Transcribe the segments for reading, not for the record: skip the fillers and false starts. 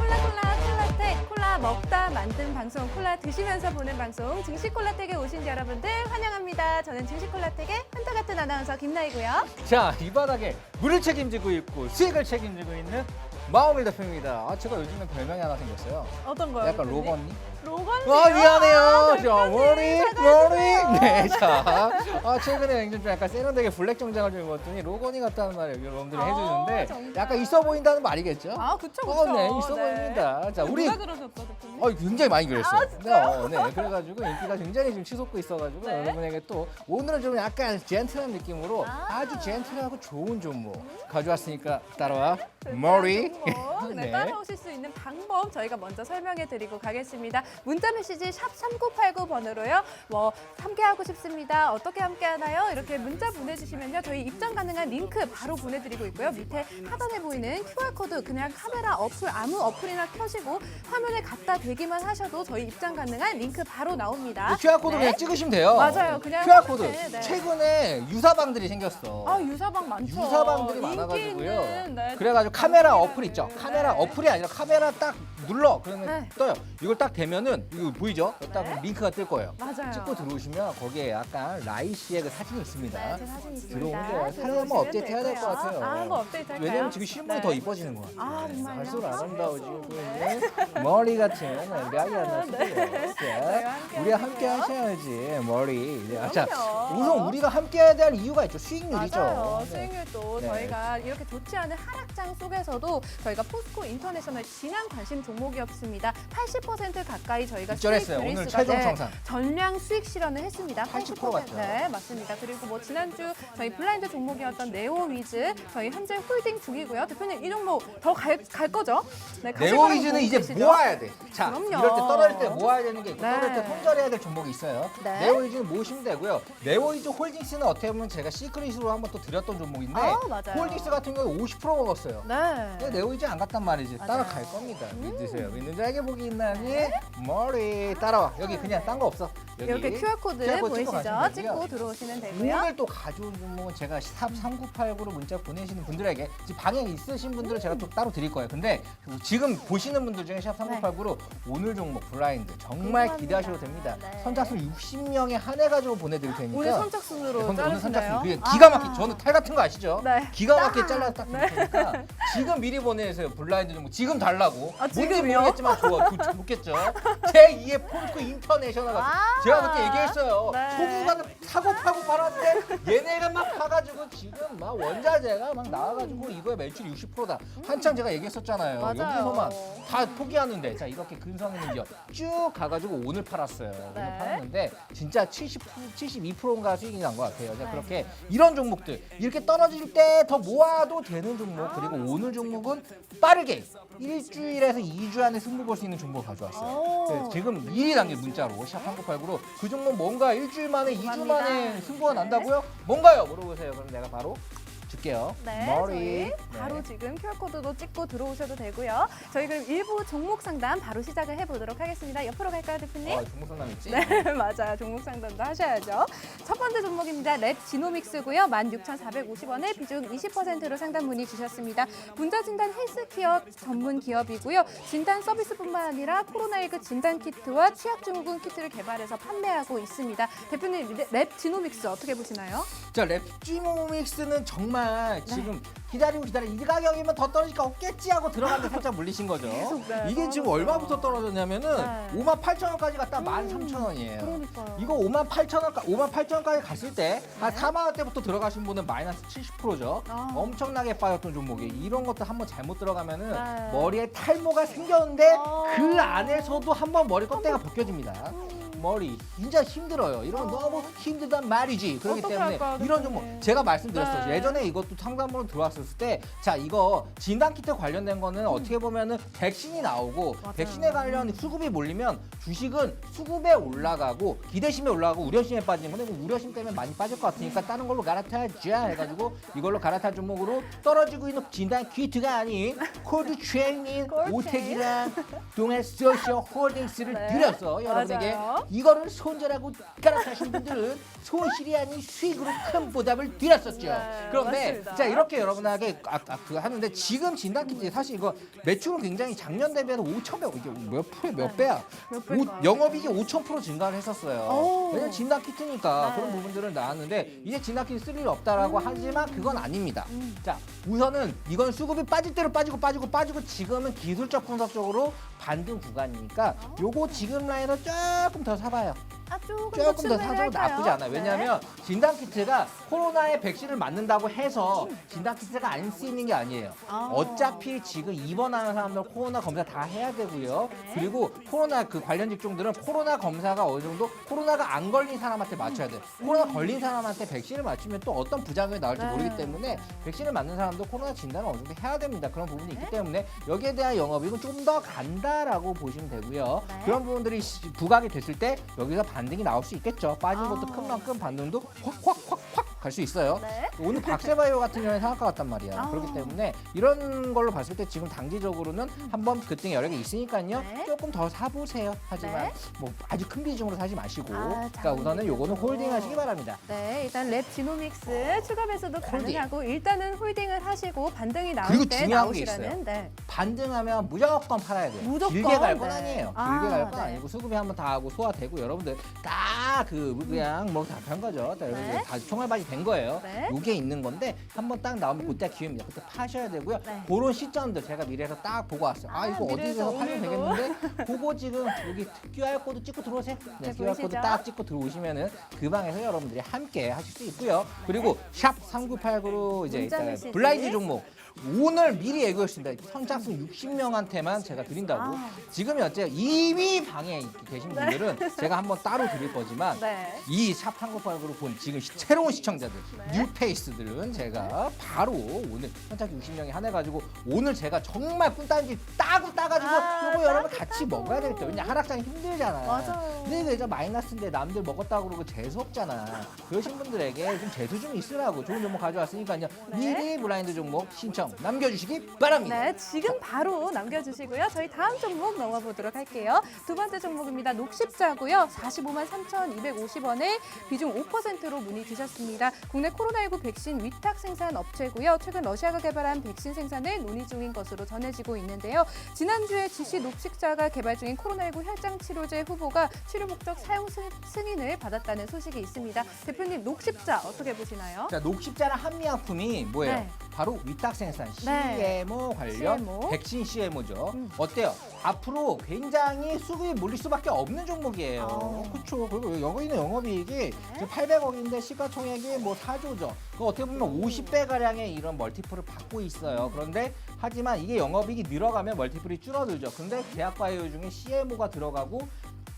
콜라텍, 콜라 먹다 만든 방송, 콜라 드시면서 보는 방송 증시 콜라텍에 오신 여러분들 환영합니다. 저는 증시 콜라텍의 한타 같은 아나운서 김나희고요. 자, 이 바닥에 물을 책임지고 있고 수익을 책임지고 있는 마오밀 대표입니다. 제가 요즘에 별명이 하나 생겼어요. 어떤 거요? 약간 로고 언니? 로건님. 미안해요. 자, 로건님, 머리. 네, 자, 최근에 좀 약간 세련되게 블랙 정장을 좀 입었더니 로건이 같다는 말을 여러분들이 해주는데 정말. 약간 있어 보인다는 말이겠죠? 그쵸. 네, 있어 보입니다. 자, 우리 누가 그러셨어, 대표님? 굉장히 많이 그랬어요. 진짜요? 네, 그래가지고 인기가 굉장히 지금 치솟고 있어가지고 네. 여러분에게 또 오늘은 좀 약간 젠틀한 느낌으로 아. 아주 젠틀하고 좋은 종목 가져왔으니까 따라와. 머리. 네, 따라오실 수 있는 방법 저희가 먼저 설명해 드리고 가겠습니다. 문자 메시지 샵 3989번으로요. 함께하고 싶습니다. 어떻게 함께하나요? 이렇게 문자 보내주시면요. 저희 입장 가능한 링크 바로 보내드리고 있고요. 밑에 하단에 보이는 QR코드 그냥 카메라 어플 아무 어플이나 켜시고 화면에 갖다 대기만 하셔도 저희 입장 가능한 링크 바로 나옵니다. QR코드 네. 그냥 찍으시면 돼요. 맞아요. 그냥 QR코드. 화면에, 네. 최근에 유사방들이 생겼어. 유사방 많죠. 유사방들이 인기 많아가지고요. 있는, 네, 그래가지고 카메라 방송이라는 어플 있죠. 게. 카메라 네. 어플이 아니라 카메라 딱 눌러. 그러면 네. 떠요. 이걸 딱 대면은 이거 보이죠? 딱 네. 링크가 뜰 거예요. 맞아요. 찍고 들어오시면 거기에 약간 라이 씨의 그 사진이 있습니다. 네, 제 사진 있습니다. 들어오면 돼요. 사진 들어오시면 한번 업데이트 해야 될 것 되고요. 같아요. 한번 업데이트 할까요? 왜냐면 지금 실물이 네. 더 이뻐지는 것 같아요. 정말요? 갈수록 아름다워지고 네. 있는 머리 같은 라이 하나 쓰고요. 저희와 함께 우리가 함께 하시고요. 하셔야지 머리. 자, 그럼요. 우선 우리가 함께 해야 될 이유가 있죠. 수익률이죠. 맞아요. 네. 수익률도 네. 저희가 이렇게 좋지 않은 하락장 속에서도 저희가 포스코 인터내셔널 진한 관심 종목이었습니다. 80% 가까이 저희가 입절했어요. 수익 오늘 그리스가, 최종 청산. 전량 수익 실현을 했습니다. 80% 맞죠? 네, 맞습니다. 그리고 지난주 저희 블라인드 종목이었던 네오위즈 저희 현재 홀딩 중이고요. 대표님 이 종목 더 갈 거죠? 네, 가실 거라고 네오위즈는 보고 이제 계시죠? 모아야 돼. 자, 그럼요. 이럴 때 떨어질 때 모아야 되는 게 있고 네. 떨어질 때 손절해야 될 종목이 있어요. 네. 네오위즈는 모으시면 되고요. 네오위즈 홀딩스는 어떻게 보면 제가 시크릿으로 한번 또 드렸던 종목인데 맞아요. 홀딩스 같은 경우 50% 먹었어요. 네. 근데 네오위즈 안 갔단 말이지. 맞아요. 따라갈 겁니다. 믿으세요. 믿는 자에게 복이 있나니 머리 따라와. 여기 그냥 딴 거 없어. 여기 이렇게 QR코드 찍고 보이시죠? 가시면 되고요. 찍고 들어오시면 되고요. 오늘 또 가져온 종목은 제가 샵 3989로 문자 보내시는 분들에게 지금 방에 있으신 분들은 제가 또 따로 드릴 거예요. 근데 지금 보시는 분들 중에 샵 3989로 오늘 종목 블라인드 정말 궁금합니다. 기대하셔도 됩니다. 네. 선착순 60명에 한해가지고 보내드릴 테니까. 오늘 선착순으로 오늘 자르시나요? 선착순 그게 기가 막히게 저는 탈 같은 거 아시죠? 네. 기가 막히게 잘라서 딱 드릴 테니까 지금 미리 보내세요. 블라인드 종목 지금 달라고. 뭔지 지금요? 모르겠지만 좋겠죠. 제2의 폴코 인터내셔널가 제가 그때 얘기했어요. 네. 소구가 사고 파고 팔았는데 얘네가 막 파가지고 지금 막 원자재가 막 나와가지고 이거에 매출이 60%다. 한창 제가 얘기했었잖아요. 맞아요. 여기서만 다 포기하는데 자 이렇게 근성 있는 기업 쭉 가가지고 오늘 팔았어요. 네. 오늘 팔았는데 진짜 72%인가 수익이 난 것 같아요. 자, 네. 그렇게 이런 종목들 이렇게 떨어질 때 더 모아도 되는 종목 그리고 오늘 종목은 빠르게 일주일에서 2주 안에 승부 볼 수 있는 종목 가져왔어요. 오. 네, 지금 미리 남긴 문자로 샵 1989로 그 종목 뭔가 일주일 만에 2주 궁금합니다. 만에 승부가 난다고요? 뭔가요? 물어보세요. 그럼 내가 바로 줄게요. 네, 머리. 저희 바로 네. 지금 QR코드도 찍고 들어오셔도 되고요. 저희 그럼 일부 종목 상담 바로 시작을 해보도록 하겠습니다. 옆으로 갈까요, 대표님? 종목 상담 있지? 네, 맞아요. 종목 상담도 하셔야죠. 첫 번째 종목입니다. 랩 지노믹스고요. 16,450원에 비중 20%로 상담 문의 주셨습니다. 분자진단 헬스케어 전문 기업이고요. 진단 서비스뿐만 아니라 코로나19 진단 키트와 취약증후군 키트를 개발해서 판매하고 있습니다. 대표님, 랩 지노믹스 어떻게 보시나요? 자, 랩지노믹스는 정말 지금 기다리고 이 가격이면 더 떨어질 거 없겠지 하고 들어갔는데 살짝 물리신 거죠. 네, 이게 지금 얼마부터 떨어졌냐면은 네. 58,000원까지 갔다 13,000원이에요. 그러니까요. 이거 58,000원까지 갔을 때 한 4만 원대부터 들어가신 분은 마이너스 70%죠. 아. 엄청나게 빠졌던 종목이 이런 것도 한번 잘못 들어가면은 네. 머리에 탈모가 생겼는데 아. 그 안에서도 한번 머리 껍데기가 벗겨집니다. 머리 진짜 힘들어요. 이러면 너무 힘들단 말이지. 그렇기 어떻게 때문에 할까요, 이런 대표님? 종목 제가 말씀드렸어요. 네. 예전에 이것도 상담으로 들어왔을 때 자 이거 진단키트 관련된 거는 어떻게 보면은 백신이 나오고 맞아요. 백신에 관련 수급이 몰리면 주식은 수급에 올라가고 기대심에 올라가고 우려심에 빠지는 건데 뭐 우려심 때문에 많이 빠질 것 같으니까 다른 걸로 갈아타자 해가지고 이걸로 갈아탈 종목으로 떨어지고 있는 진단키트가 아닌 코드 트레이닝 콜체인. 오텍이랑 동해 소셜 홀딩스를 네. 드렸어 여러분에게 맞아요. 이거를 손절하고 갈아타신 분들은 손실이 아닌 수익으로 큰 보답을 드렸었죠. 네, 그런데 맞습니다. 자 이렇게 여러분에게 하는데 지금 진단키트 사실 이거 매출은 굉장히 작년 대비해서 5,000배 이게 몇 배야? 몇 배일까요? 영업이익이 5,000% 증가를 했었어요. 오. 왜냐면 진단키트니까 네. 그런 부분들은 나왔는데 이제 진단키트 쓸 일 없다라고 하지만 그건 아닙니다. 자 우선은 이건 수급이 빠질 대로 빠지고 지금은 기술적 분석적으로 반등 구간이니까 요거 지금 라인으로 조금 더 사봐요. 조금 조금 더 사도 나쁘지 않아요. 왜냐하면 진단키트가 코로나에 백신을 맞는다고 해서 진단키트가 안 쓰이는 게 아니에요. 어차피 지금 입원하는 사람들 코로나 검사 다 해야 되고요. 그리고 코로나 그 관련 직종들은 코로나 검사가 어느 정도 코로나가 안 걸린 사람한테 맞춰야 돼요. 코로나 걸린 사람한테 백신을 맞추면 또 어떤 부작용이 나올지 네. 모르기 때문에 백신을 맞는 사람도 코로나 진단을 어느 정도 해야 됩니다. 그런 부분이 있기 때문에 여기에 대한 영업이익은 좀 더 간다라고 보시면 되고요. 네. 그런 부분들이 부각이 됐을 때 여기서 반등이 나올 수 있겠죠. 빠진 것도 큰 만큼 반등도 확 갈 수 있어요. 네. 오늘 박세바이오 같은 경우에 상한가 같단 말이야. 아. 그렇기 때문에 이런 걸로 봤을 때 지금 단기적으로는 한번 급등이 여러 개 있으니까요. 네. 조금 더 사보세요. 하지만 네. 뭐 아주 큰 비중으로 사지 마시고 그러니까 작은 우선은 요거는 비중으로. 홀딩 하시기 바랍니다. 네, 일단 랩 지노믹스 추가 매수도 가능하고 일단은 홀딩을 하시고 반등이 나올 그리고 때 중요한 게 나오시라는. 네. 반등하면 무조건 팔아야 돼요. 무조건? 길게 갈 건 네. 아니에요. 아, 길게 갈 건 네. 아니고 수급이 한번 다 하고 소화되고 여러분들 다 그냥 뭐 다 한 거죠. 다 여러분들 네. 다 총알바지 된 거예요. 네. 요게 있는 건데 한번 딱 나오면 그때 기회입니다. 그때 파셔야 되고요. 네. 그런 시점들 제가 미래에서 딱 보고 왔어요. 이거 미래에서 어디서 팔면 오늘도. 되겠는데 그거 지금 여기 QR 코드 찍고 들어오세요. 네, 네, QR 코드 보이시죠? 딱 찍고 들어오시면은 그 방에서 여러분들이 함께 하실 수 있고요. 그리고 샵 3989로 이제 문자 일단 메시지. 블라인드 종목 오늘 미리 예고했습니다. 선착순 60명한테만 제가 드린다고. 지금이 어째요? 이미 방에 계신 분들은 제가 한번 따로 드릴 거지만 네. 이 샵 3989로 본 지금 새로운 시청자들, 네. 뉴페이스들은 제가 바로 오늘 선착순 60명이 한해가지고 오늘 제가 정말 꾼단지 따가지고 이거 여러분 같이 먹어야 되겠죠. 왜냐 하락장이 힘들잖아. 맞아요. 근데 이거 이제 마이너스인데 남들 먹었다고 그러고 재수 없잖아. 그러신 분들에게 좀 재수 좀 있으라고 좋은 종목 가져왔으니까요. 네. 미리 블라인드 종목 신청 남겨주시기 바랍니다. 네, 지금 바로 남겨주시고요. 저희 다음 종목 넘어보도록 할게요. 두 번째 종목입니다. 녹십자고요. 45만 3,250원에 비중 5%로 문의 주셨습니다. 국내 코로나19 백신 위탁 생산 업체고요. 최근 러시아가 개발한 백신 생산을 논의 중인 것으로 전해지고 있는데요. 지난주에 GC 녹십자가 개발 중인 코로나19 혈장 치료제 후보가 치료 목적 사용 승인을 받았다는 소식이 있습니다. 대표님, 녹십자 어떻게 보시나요? 자, 녹십자란 한미약품이 뭐예요? 네. 바로 위탁 생산 네. CMO 관련 CMO. 백신 CMO죠. 어때요? 앞으로 굉장히 수급이 몰릴 수밖에 없는 종목이에요. 그렇죠. 그리고 여기 있는 영업이익이 800억인데 시가총액이 뭐 4조죠. 그 어떻게 보면 50배 가량의 이런 멀티플을 받고 있어요. 그런데 하지만 이게 영업이익이 늘어가면 멀티플이 줄어들죠. 근데 제약바이오 중에 CMO가 들어가고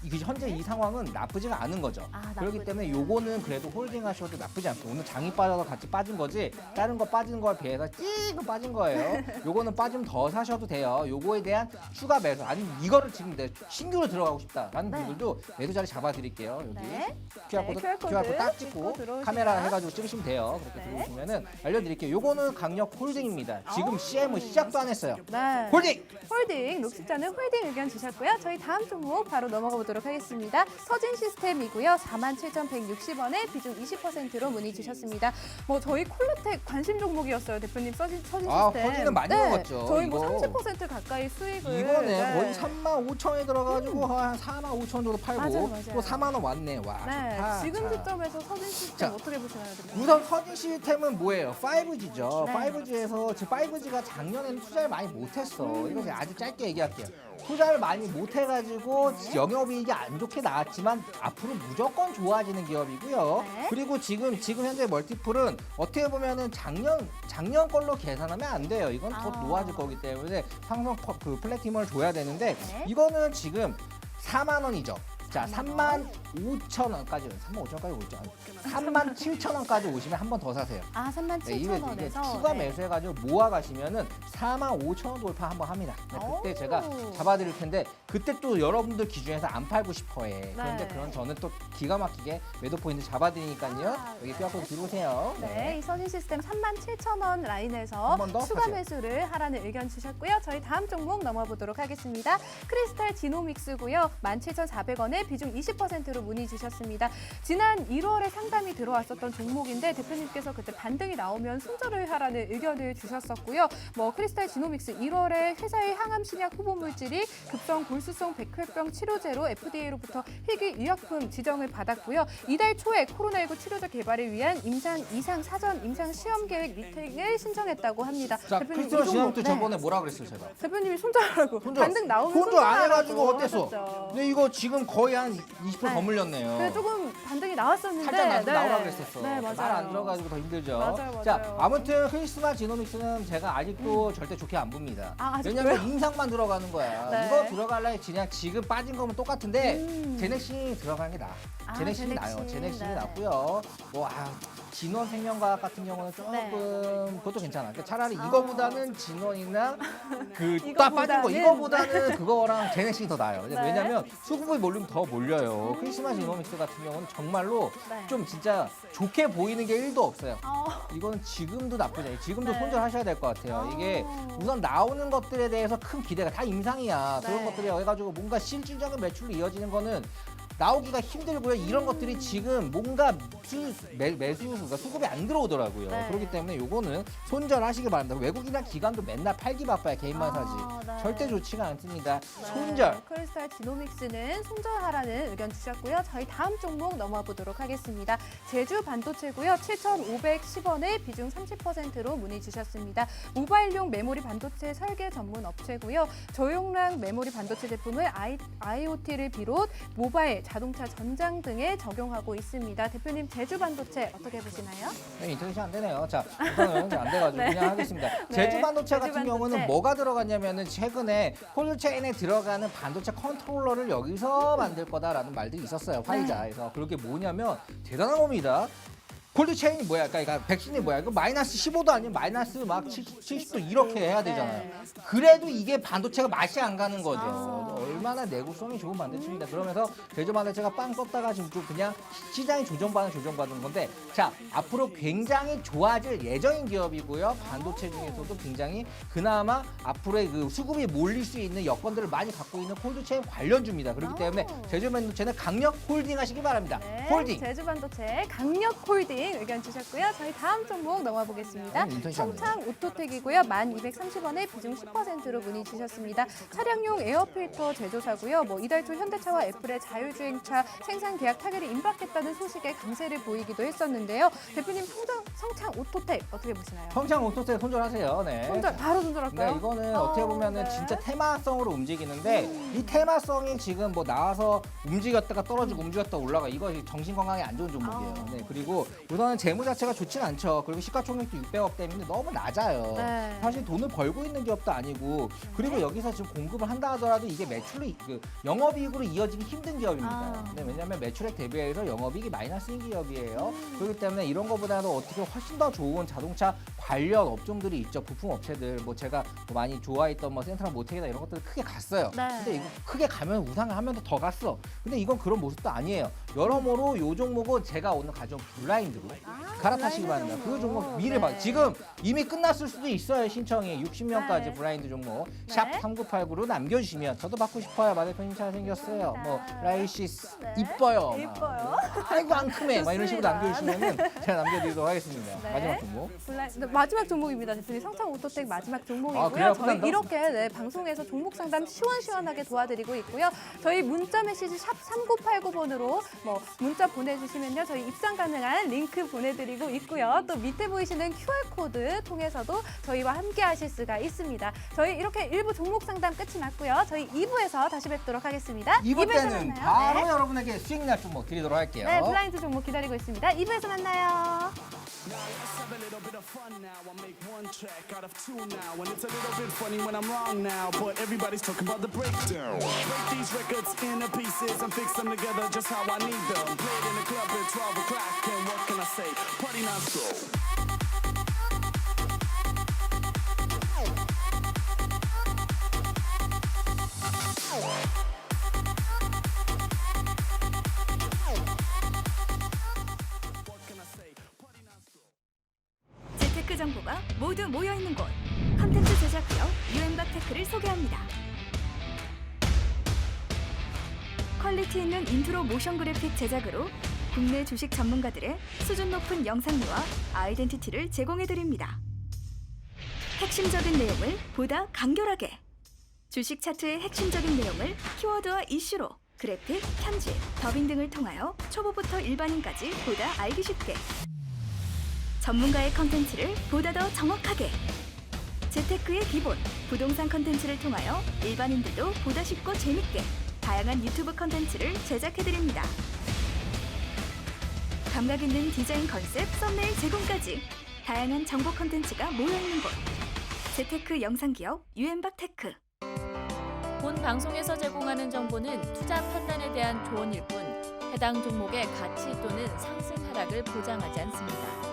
이게 현재 이 상황은 나쁘지가 않은 거죠. 그렇기 나쁘지 때문에 않아요. 요거는 그래도 홀딩 하셔도 나쁘지 않고 오늘 장이 빠져서 같이 빠진 거지 다른 거 빠진 거에 비해서 찌금 빠진 거예요. 요거는 빠지면 더 사셔도 돼요. 요거에 대한 추가 매수 아니면 이거를 지금 내 신규로 들어가고 싶다라는 네. 분들도 매도 자리 잡아드릴게요. 여기 네. QR코드, 네, QR코드 딱 찍고 찍고 들어오시면. 카메라 해가지고 찍으시면 돼요. 그렇게 네. 들어오시면은 알려드릴게요. 요거는 강력 홀딩입니다. 지금 CMO 시작도 안 했어요. 네. 홀딩! 홀딩, 녹십자는 홀딩 의견 주셨고요. 저희 다음 종목 바로 넘어가 보도록 하겠습니다. 서진 시스템이고요. 47,160원에 비중 20%로 문의 주셨습니다. 뭐 저희 콜라텍 관심 종목이었어요, 대표님. 서진 시스템. 서진은 많이 먹었죠, 저희 뭐 이거. 30% 가까이 수익을. 이번에 네. 거의 35,000원에 들어가지고 한 45,000원 정도 팔고 맞아요. 또 4만 원 왔네. 와. 네, 좋다. 지금 자. 시점에서 서진 시스템 자, 어떻게 보시나요, 대표님? 우선 서진 시스템은 뭐예요? 5G죠. 네. 5G에서 지금 5G가 작년에는 투자를 많이 못했어. 이거 제가 아주 짧게 얘기할게요. 투자를 많이 못해가지고 영업이익이 안 좋게 나왔지만 앞으로 무조건 좋아지는 기업이고요. 네. 그리고 지금 현재 멀티플은 어떻게 보면은 작년 걸로 계산하면 안 돼요. 이건 더 놓아질 거기 때문에 상성 그 플래티넘을 줘야 되는데 네. 이거는 지금 4만 원이죠. 자, 35,000원까지 35,000원까지 오죠. 37,000원까지 오시면 한 번 더 사세요. 아, 네, 이게 37,000원에서 추가 매수해가지고 모아 가시면은 45,000원 돌파 한번 합니다. 네, 그때 오. 제가 잡아드릴 텐데 그때 또 여러분들 기준에서 안 팔고 싶어해. 그런데 네. 그런 저는 또 기가 막히게 매도 포인트 잡아드리니까요. 여기 뼈아프고 들어오세요. 네, 이 서진 시스템 37,000원 라인에서 한번더 추가 사세요. 매수를 하라는 의견 주셨고요. 저희 다음 종목 넘어보도록 하겠습니다. 크리스탈 지노믹스고요. 17,400원에 30번에 비중 20%로 문의 주셨습니다. 지난 1월에 상담이 들어왔었던 종목인데 대표님께서 그때 반등이 나오면 손절을 하라는 의견을 주셨었고요. 뭐 크리스탈 지노믹스 1월에 회사의 항암 신약 후보 물질이 급성 골수성 백혈병 치료제로 FDA로부터 희귀 의약품 지정을 받았고요. 이달 초에 코로나19 치료제 개발을 위한 임상 이상 사전 임상 시험 계획 미팅을 신청했다고 합니다. 자, 대표님, 크리스탈 이 종목, 지난주 저번에 뭐라 그랬어요, 제가? 대표님이 손절하라고 손절. 반등 나오면 손절 안 해가지고 손절하라고 어땠어? 하셨죠. 근데 이거 지금 거의 한 20% 네. 더 물렸네요. 그래 조금 반등이 나왔었는데 살짝 나오라 그랬었어. 네, 맞아요. 말 안 들어가지고 더 힘들죠. 맞아요. 자, 아무튼 크리스마 지노믹스는 제가 아직도 절대 좋게 안 봅니다. 아, 아직도요? 왜냐면 인상만 들어가는 거야. 네. 이거 들어갈래 그냥 지금 빠진 거면 똑같은데 음. 제넥신이 들어가는 게 나아. 아, 제넥신이 나요. 제넥신. 제넥신이 네. 낫고요. 뭐 진원생명과학 같은 경우는 조금 네. 그것도 괜찮아. 그러니까 차라리 이거보다는 진원이나 그 이거보다는? 딱 빠진 거 이거보다는 그거랑 제넥신이 더 나아요. 네. 왜냐면 수급을 몰리면 더 몰려요. 크리스마 지노믹스 같은 경우는 정말로 네. 좀 진짜 좋게 보이는 게 1도 없어요. 어, 이거는 지금도 나쁘지 않아요. 지금도 네. 손절하셔야 될 것 같아요. 이게 우선 나오는 것들에 대해서 큰 기대가 다 임상이야. 그런 네. 것들이 해가지고 뭔가 실질적인 매출로 이어지는 거는 나오기가 힘들고요. 이런 것들이 지금 뭔가 매수, 그러니까 수급이 안 들어오더라고요. 네. 그렇기 때문에 요거는 손절하시기 바랍니다. 외국이나 기관도 맨날 팔기 바빠요. 개인만 사지. 네. 절대 좋지가 않습니다. 네. 손절. 크리스탈 지노믹스는 손절하라는 의견 주셨고요. 저희 다음 종목 넘어가 보도록 하겠습니다. 제주 반도체고요. 7,510원에 비중 30%로 문의 주셨습니다. 모바일용 메모리 반도체 설계 전문 업체고요. 저용량 메모리 반도체 제품을 IoT를 비롯 모바일, 자동차 전장 등에 적용하고 있습니다. 대표님 제주 반도체 어떻게 보시나요? 네, 인터넷이 안 되네요. 자, 우선은 안 돼가지고 네. 그냥 하겠습니다. 네. 제주 반도체 같은 제주 경우는 반도체. 뭐가 들어갔냐면은 최근에 콜드체인에 들어가는 반도체 컨트롤러를 여기서 만들 거다라는 말들이 있었어요. 화이자에서. 그게 뭐냐면 대단한 겁니다. 콜드체인이 뭐야? 그러니까 백신이 뭐야? 이거 마이너스 15도 아니면 마이너스 막 70도 이렇게 해야 되잖아요. 네. 그래도 이게 반도체가 맛이 안 가는 거죠. 아. 얼마나 내구성이 좋은 반도체입니다. 그러면서 제조 반도체가 빵 떴다가 지금 좀 그냥 시장이 조정받는 건데, 자, 앞으로 굉장히 좋아질 예정인 기업이고요. 반도체 중에서도 굉장히 그나마 앞으로의 그 수급이 몰릴 수 있는 여건들을 많이 갖고 있는 콜드체인 관련주입니다. 그렇기 때문에 제조 반도체는 강력 홀딩 하시기 바랍니다. 네, 홀딩. 제주 반도체 강력 홀딩 의견 주셨고요. 저희 다음 종목 넘어가 보겠습니다. 인턴 청창 오토텍이고요. 1,230원에 비중 10%로 문의 주셨습니다. 차량용 에어필터 제조사고요. 뭐 이달 초 현대차와 애플의 자율주행차 생산 계약 타결이 임박했다는 소식에 강세를 보이기도 했었는데요. 대표님 청창 오토텍 어떻게 보시나요? 청창 오토텍 손절하세요. 네. 바로 손절할까요? 네, 이거는 어떻게 보면은 네. 진짜 테마성으로 움직이는데 이 테마성이 지금 뭐 나와서 움직였다가 떨어지고 움직였다가 올라가, 이거 정신 건강에 안 좋은 종목이에요. 네, 그리고 우선은 재무 자체가 좋진 않죠. 그리고 시가총액도 600억 때문에 너무 낮아요. 네. 사실 돈을 벌고 있는 기업도 아니고, 그리고 여기서 지금 공급을 한다 하더라도 이게 매출로 영업이익으로 이어지기 힘든 기업입니다. 네, 왜냐하면 매출액 대비해서 영업이익이 마이너스인 기업이에요. 그렇기 때문에 이런 것보다도 어떻게 훨씬 더 좋은 자동차 관련 업종들이 있죠. 부품 업체들, 뭐 제가 뭐 많이 좋아했던 뭐 센트럴 모텍이나 이런 것들 크게 갔어요. 네. 근데 이거 크게 가면 우상을 하면 더 갔어. 근데 이건 그런 모습도 아니에요. 여러모로 요 종목은 제가 오늘 가져온 블라인드로 갈아타시기 바랍니다. 그 종목 미래 봐. 네. 지금 이미 끝났을 수도 있어요. 신청이 60명까지 네. 블라인드 종목 네. 샵 3989로 남겨주시면 저도 받고 싶어요. 마대표 인차 생겼어요. 뭐 라이시스 네. 이뻐요. 막. 이뻐요. 아이고 앙큼해. 막 이런 식으로 좋습니다. 남겨주시면은 제가 남겨드리도록 하겠습니다. 네. 마지막 종목. 네, 마지막 종목입니다. 대표님 성창 오토텍 마지막 종목이고요. 아, 그래요? 저희 끝난다? 이렇게 네, 방송에서 종목 상담 시원시원하게 도와드리고 있고요. 저희 문자 메시지 샵 3989번으로 뭐 문자 보내주시면요. 저희 입장 가능한 링크 보내드리고 있고요. 또 밑에 보이시는 QR코드 통해서도 저희와 함께 하실 수가 있습니다. 저희 이렇게 1부 종목 상담 끝이 났고요. 저희 2부에서 다시 뵙도록 하겠습니다. 2부 이부에서 때는 만나요. 바로 네. 여러분에게 수익날 종목 드리도록 할게요. 네, 블라인드 종목 기다리고 있습니다. 2부에서 만나요. Now let's have a little bit of fun now. I make one track out of two now. And it's a little bit funny when I'm wrong now. But everybody's talking about the breakdown. Break these records into pieces and fix them together just how I need them. Play it in the club at 12 o'clock. And what can I say? Party non-stop. 재테크 정보가 모두 모여있는 곳. 컨텐츠 제작부여 유행과 테크를 소개합니다. 퀄리티 있는 인트로 모션 그래픽 제작으로 국내 주식 전문가들의 수준 높은 영상미와 아이덴티티를 제공해드립니다. 핵심적인 내용을 보다 간결하게 주식 차트의 핵심적인 내용을 키워드와 이슈로 그래픽, 편집, 더빙 등을 통하여 초보부터 일반인까지 보다 알기 쉽게 전문가의 컨텐츠를 보다 더 정확하게 재테크의 기본, 부동산 컨텐츠를 통하여 일반인들도 보다 쉽고 재밌게 다양한 유튜브 컨텐츠를 제작해드립니다. 감각 있는 디자인 컨셉, 썸네일 제공까지 다양한 정보 컨텐츠가 모여있는 곳 재테크 영상기업 유엔박테크. 본 방송에서 제공하는 정보는 투자 판단에 대한 조언일 뿐 해당 종목의 가치 또는 상승 하락을 보장하지 않습니다.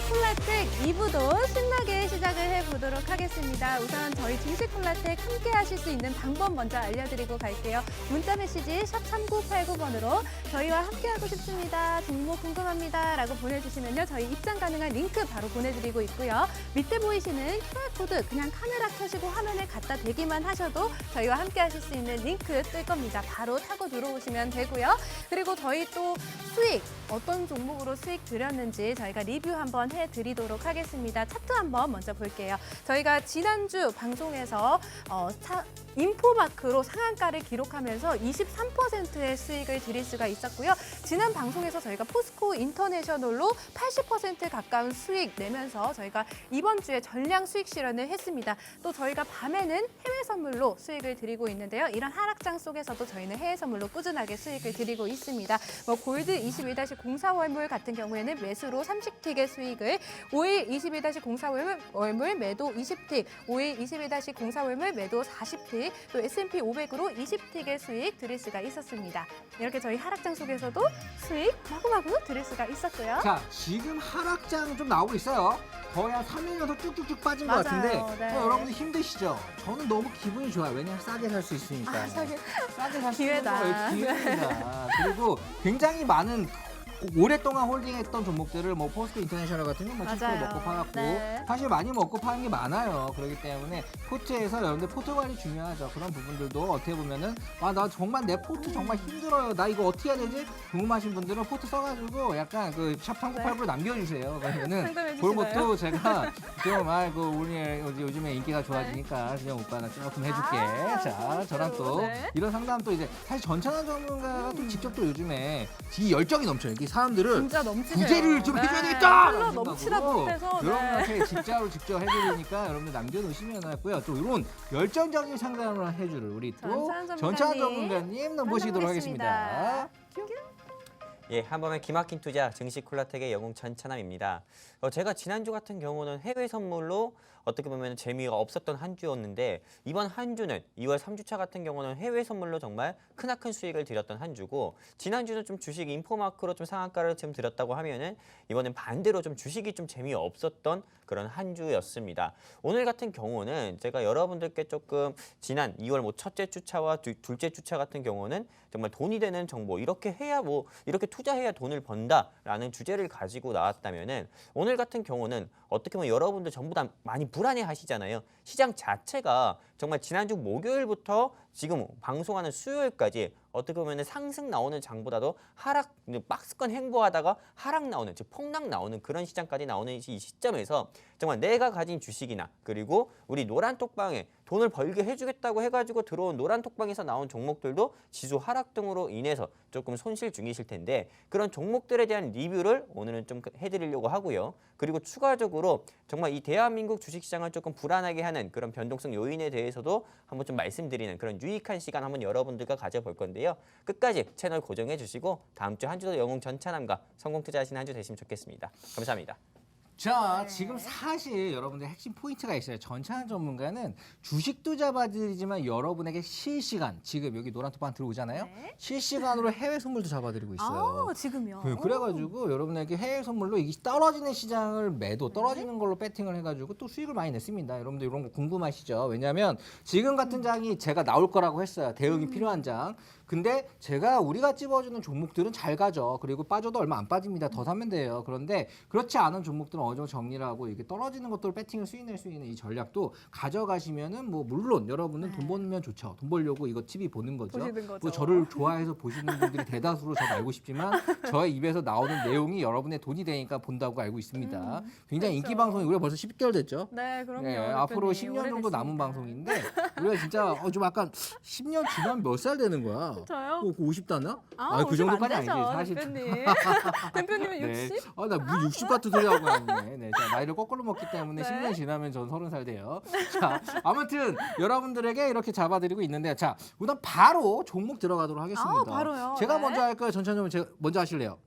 콜라텍 2부도 신나게 시작을 해보도록 하겠습니다. 우선 저희 주식 콜라텍 함께 하실 수 있는 방법 먼저 알려드리고 갈게요. 문자 메시지 샵 3989번으로 저희와 함께 하고 싶습니다. 종목 궁금합니다. 라고 보내주시면요. 저희 입장 가능한 링크 바로 보내드리고 있고요. 밑에 보이시는 QR코드 그냥 카메라 켜시고 화면에 갖다 대기만 하셔도 저희와 함께 하실 수 있는 링크 뜰 겁니다. 바로 타고 들어오시면 되고요. 그리고 저희 또 수익 어떤 종목으로 수익 드렸는지 저희가 리뷰 한번 해드리도록 하겠습니다. 차트 한번 먼저 볼게요. 저희가 지난주 방송에서 인포마크로 상한가를 기록하면서 23%의 수익을 드릴 수가 있었고요. 지난 방송에서 저희가 포스코 인터내셔널로 80% 가까운 수익 내면서 저희가 이번 주에 전량 수익 실현을 했습니다. 또 저희가 밤에는 해외 선물로 수익을 드리고 있는데요. 이런 하락장 속에서도 저희는 해외 선물로 꾸준하게 수익을 드리고 있습니다. 골드 21-04월물 같은 경우에는 매수로 30틱의 수익을, 5일 21-04월물 매도 20틱, 5일 21-04월물 매도 40틱, 또 S&P 500으로 20틱의 수익 드릴 수가 있었습니다. 이렇게 저희 하락장 속에서도 수익 마구마구 드릴 수가 있었고요. 자, 지금 하락장 좀 나오고 있어요. 거의 한 3일 연속 쭉쭉쭉 빠진 것 맞아요. 같은데 네. 여러분들 힘드시죠? 저는 너무 기분이 좋아요. 왜냐면 싸게 살 수 있으니까. 싸게 살 수 있는 기회다. 거예요. 기회입니다. 그리고 굉장히 많은 오랫동안 홀딩했던 종목들을 뭐 포스코 인터내셔널 같은 건 70% 맞아요. 먹고 팔았고 네. 사실 많이 먹고 파는 게 많아요. 그렇기 때문에 포트에서 여러분들 포트 관리 중요하죠. 그런 부분들도 어떻게 보면은 나 정말 내 포트 정말 힘들어요. 나 이거 어떻게 해야 되지? 궁금하신 분들은 포트 써가지고 약간 그 샵 3989로 남겨주세요. 그러면은 상담해 그런 주시나요? 것도 제가 좀 우리 요즘에 인기가 좋아지니까 그냥 오빠가 조금 해줄게. 자, 저랑 또 네. 이런 상담 또 이제 사실 전천한 전문가가 또 직접 또 요즘에 이 열정이 넘쳐요. 이 사람들은 진짜 넘치세요. 구제를 좀 네. 해줘야 되겠다! 흘러 넘치다 못해서 네. 여러분한테 직접 해드리니까 여러분들 남겨놓으시면 하고요. 또 이런 열정적인 상담을 해줄 우리 또 전찬 전찬 전문가님 전문가님 모시도록 하겠습니다. 예, 한번의 기막힌 투자 증시 콜라텍의 영웅 전찬함입니다. 제가 지난주 같은 경우는 해외 선물로 어떻게 보면 재미가 없었던 한 주였는데 이번 한 주는 2월 3주차 같은 경우는 해외 선물로 정말 크나큰 수익을 드렸던 한 주고 지난주는 좀 주식 인포마크로 좀 상한가를 좀 드렸다고 하면은 이번엔 반대로 좀 주식이 좀 재미없었던 그런 한 주였습니다. 오늘 같은 경우는 제가 여러분들께 조금 지난 2월 뭐 첫째 주차와 둘째 주차 같은 경우는 정말 돈이 되는 정보 이렇게 해야 이렇게 투자해야 돈을 번다라는 주제를 가지고 나왔다면은 오늘 같은 경우는 어떻게 보면 여러분들 전부 다 많이 불안해 하시잖아요. 시장 자체가 정말 지난주 목요일부터 지금 방송하는 수요일까지 어떻게 보면 상승 나오는 장보다도 하락, 박스권 행보하다가 하락 나오는, 즉 폭락 나오는 그런 시장까지 나오는 이 시점에서 정말 내가 가진 주식이나 그리고 우리 노란톡방에 돈을 벌게 해주겠다고 해가지고 들어온 노란톡방에서 나온 종목들도 지수 하락 등으로 인해서 조금 손실 중이실 텐데 그런 종목들에 대한 리뷰를 오늘은 좀 해드리려고 하고요. 그리고 추가적으로 정말 이 대한민국 주식시장을 조금 불안하게 하는 그런 변동성 요인에 대해서도 한번 좀 말씀드리는 그런 유익한 시간 한번 여러분들과 가져볼 건데요. 끝까지 채널 고정해 주시고 다음 주 한 주도 영웅 전찬함과 성공 투자하시는 한 주 되시면 좋겠습니다. 감사합니다. 자, 지금 사실 여러분들 핵심 포인트가 있어요. 전찬 전문가는 주식도 잡아드리지만 여러분에게 실시간, 지금 여기 노란톡방 들어오잖아요. 네. 실시간으로 해외 선물도 잡아드리고 있어요. 지금요. 그래가지고 여러분에게 해외 선물로 이 떨어지는 시장을 매도, 떨어지는 걸로 배팅을 해가지고 또 수익을 많이 냈습니다. 여러분들 이런 거 궁금하시죠? 왜냐하면 지금 같은 장이 제가 나올 거라고 했어요. 대응이 필요한 장. 근데 우리가 찝어주는 종목들은 잘 가죠. 그리고 빠져도 얼마 안 빠집니다. 더 사면 돼요. 그런데 그렇지 않은 종목들은 어느 정도 정리를 하고 이게 떨어지는 것들을 배팅을 수익낼 수 있는 이 전략도 가져가시면은 뭐 물론 여러분은 돈 벌면 좋죠. 돈 벌려고 이거 TV 보는 거죠. 보시는 거죠. 뭐 저를 좋아해서 보시는 분들이 대다수로 저도 알고 싶지만 저의 입에서 나오는 내용이 여러분의 돈이 되니까 본다고 알고 있습니다. 굉장히 인기 그렇죠. 방송이 우리가 벌써 10개월 됐죠. 네, 그럼요. 네, 앞으로 대표님. 10년 정도 남은 오래됐으니까. 방송인데 우리가 진짜 좀 약간 10년 지나면 몇 살 되는 거야? 저요? 50 다나? 그 50 정도까지 아니지. 되죠, 사실. 대표님. 대표님은 60? 나뭐 60 같은 소리 하고 왔네. 네, 자, 나이를 거꾸로 먹기 때문에 네. 10년 지나면 전 30살 돼요. 자, 아무튼 여러분들에게 이렇게 잡아드리고 있는데 자, 우선 바로 종목 들어가도록 하겠습니다. 바로요. 제가 네. 먼저 할까요? 전찬님 제가 먼저 하실래요?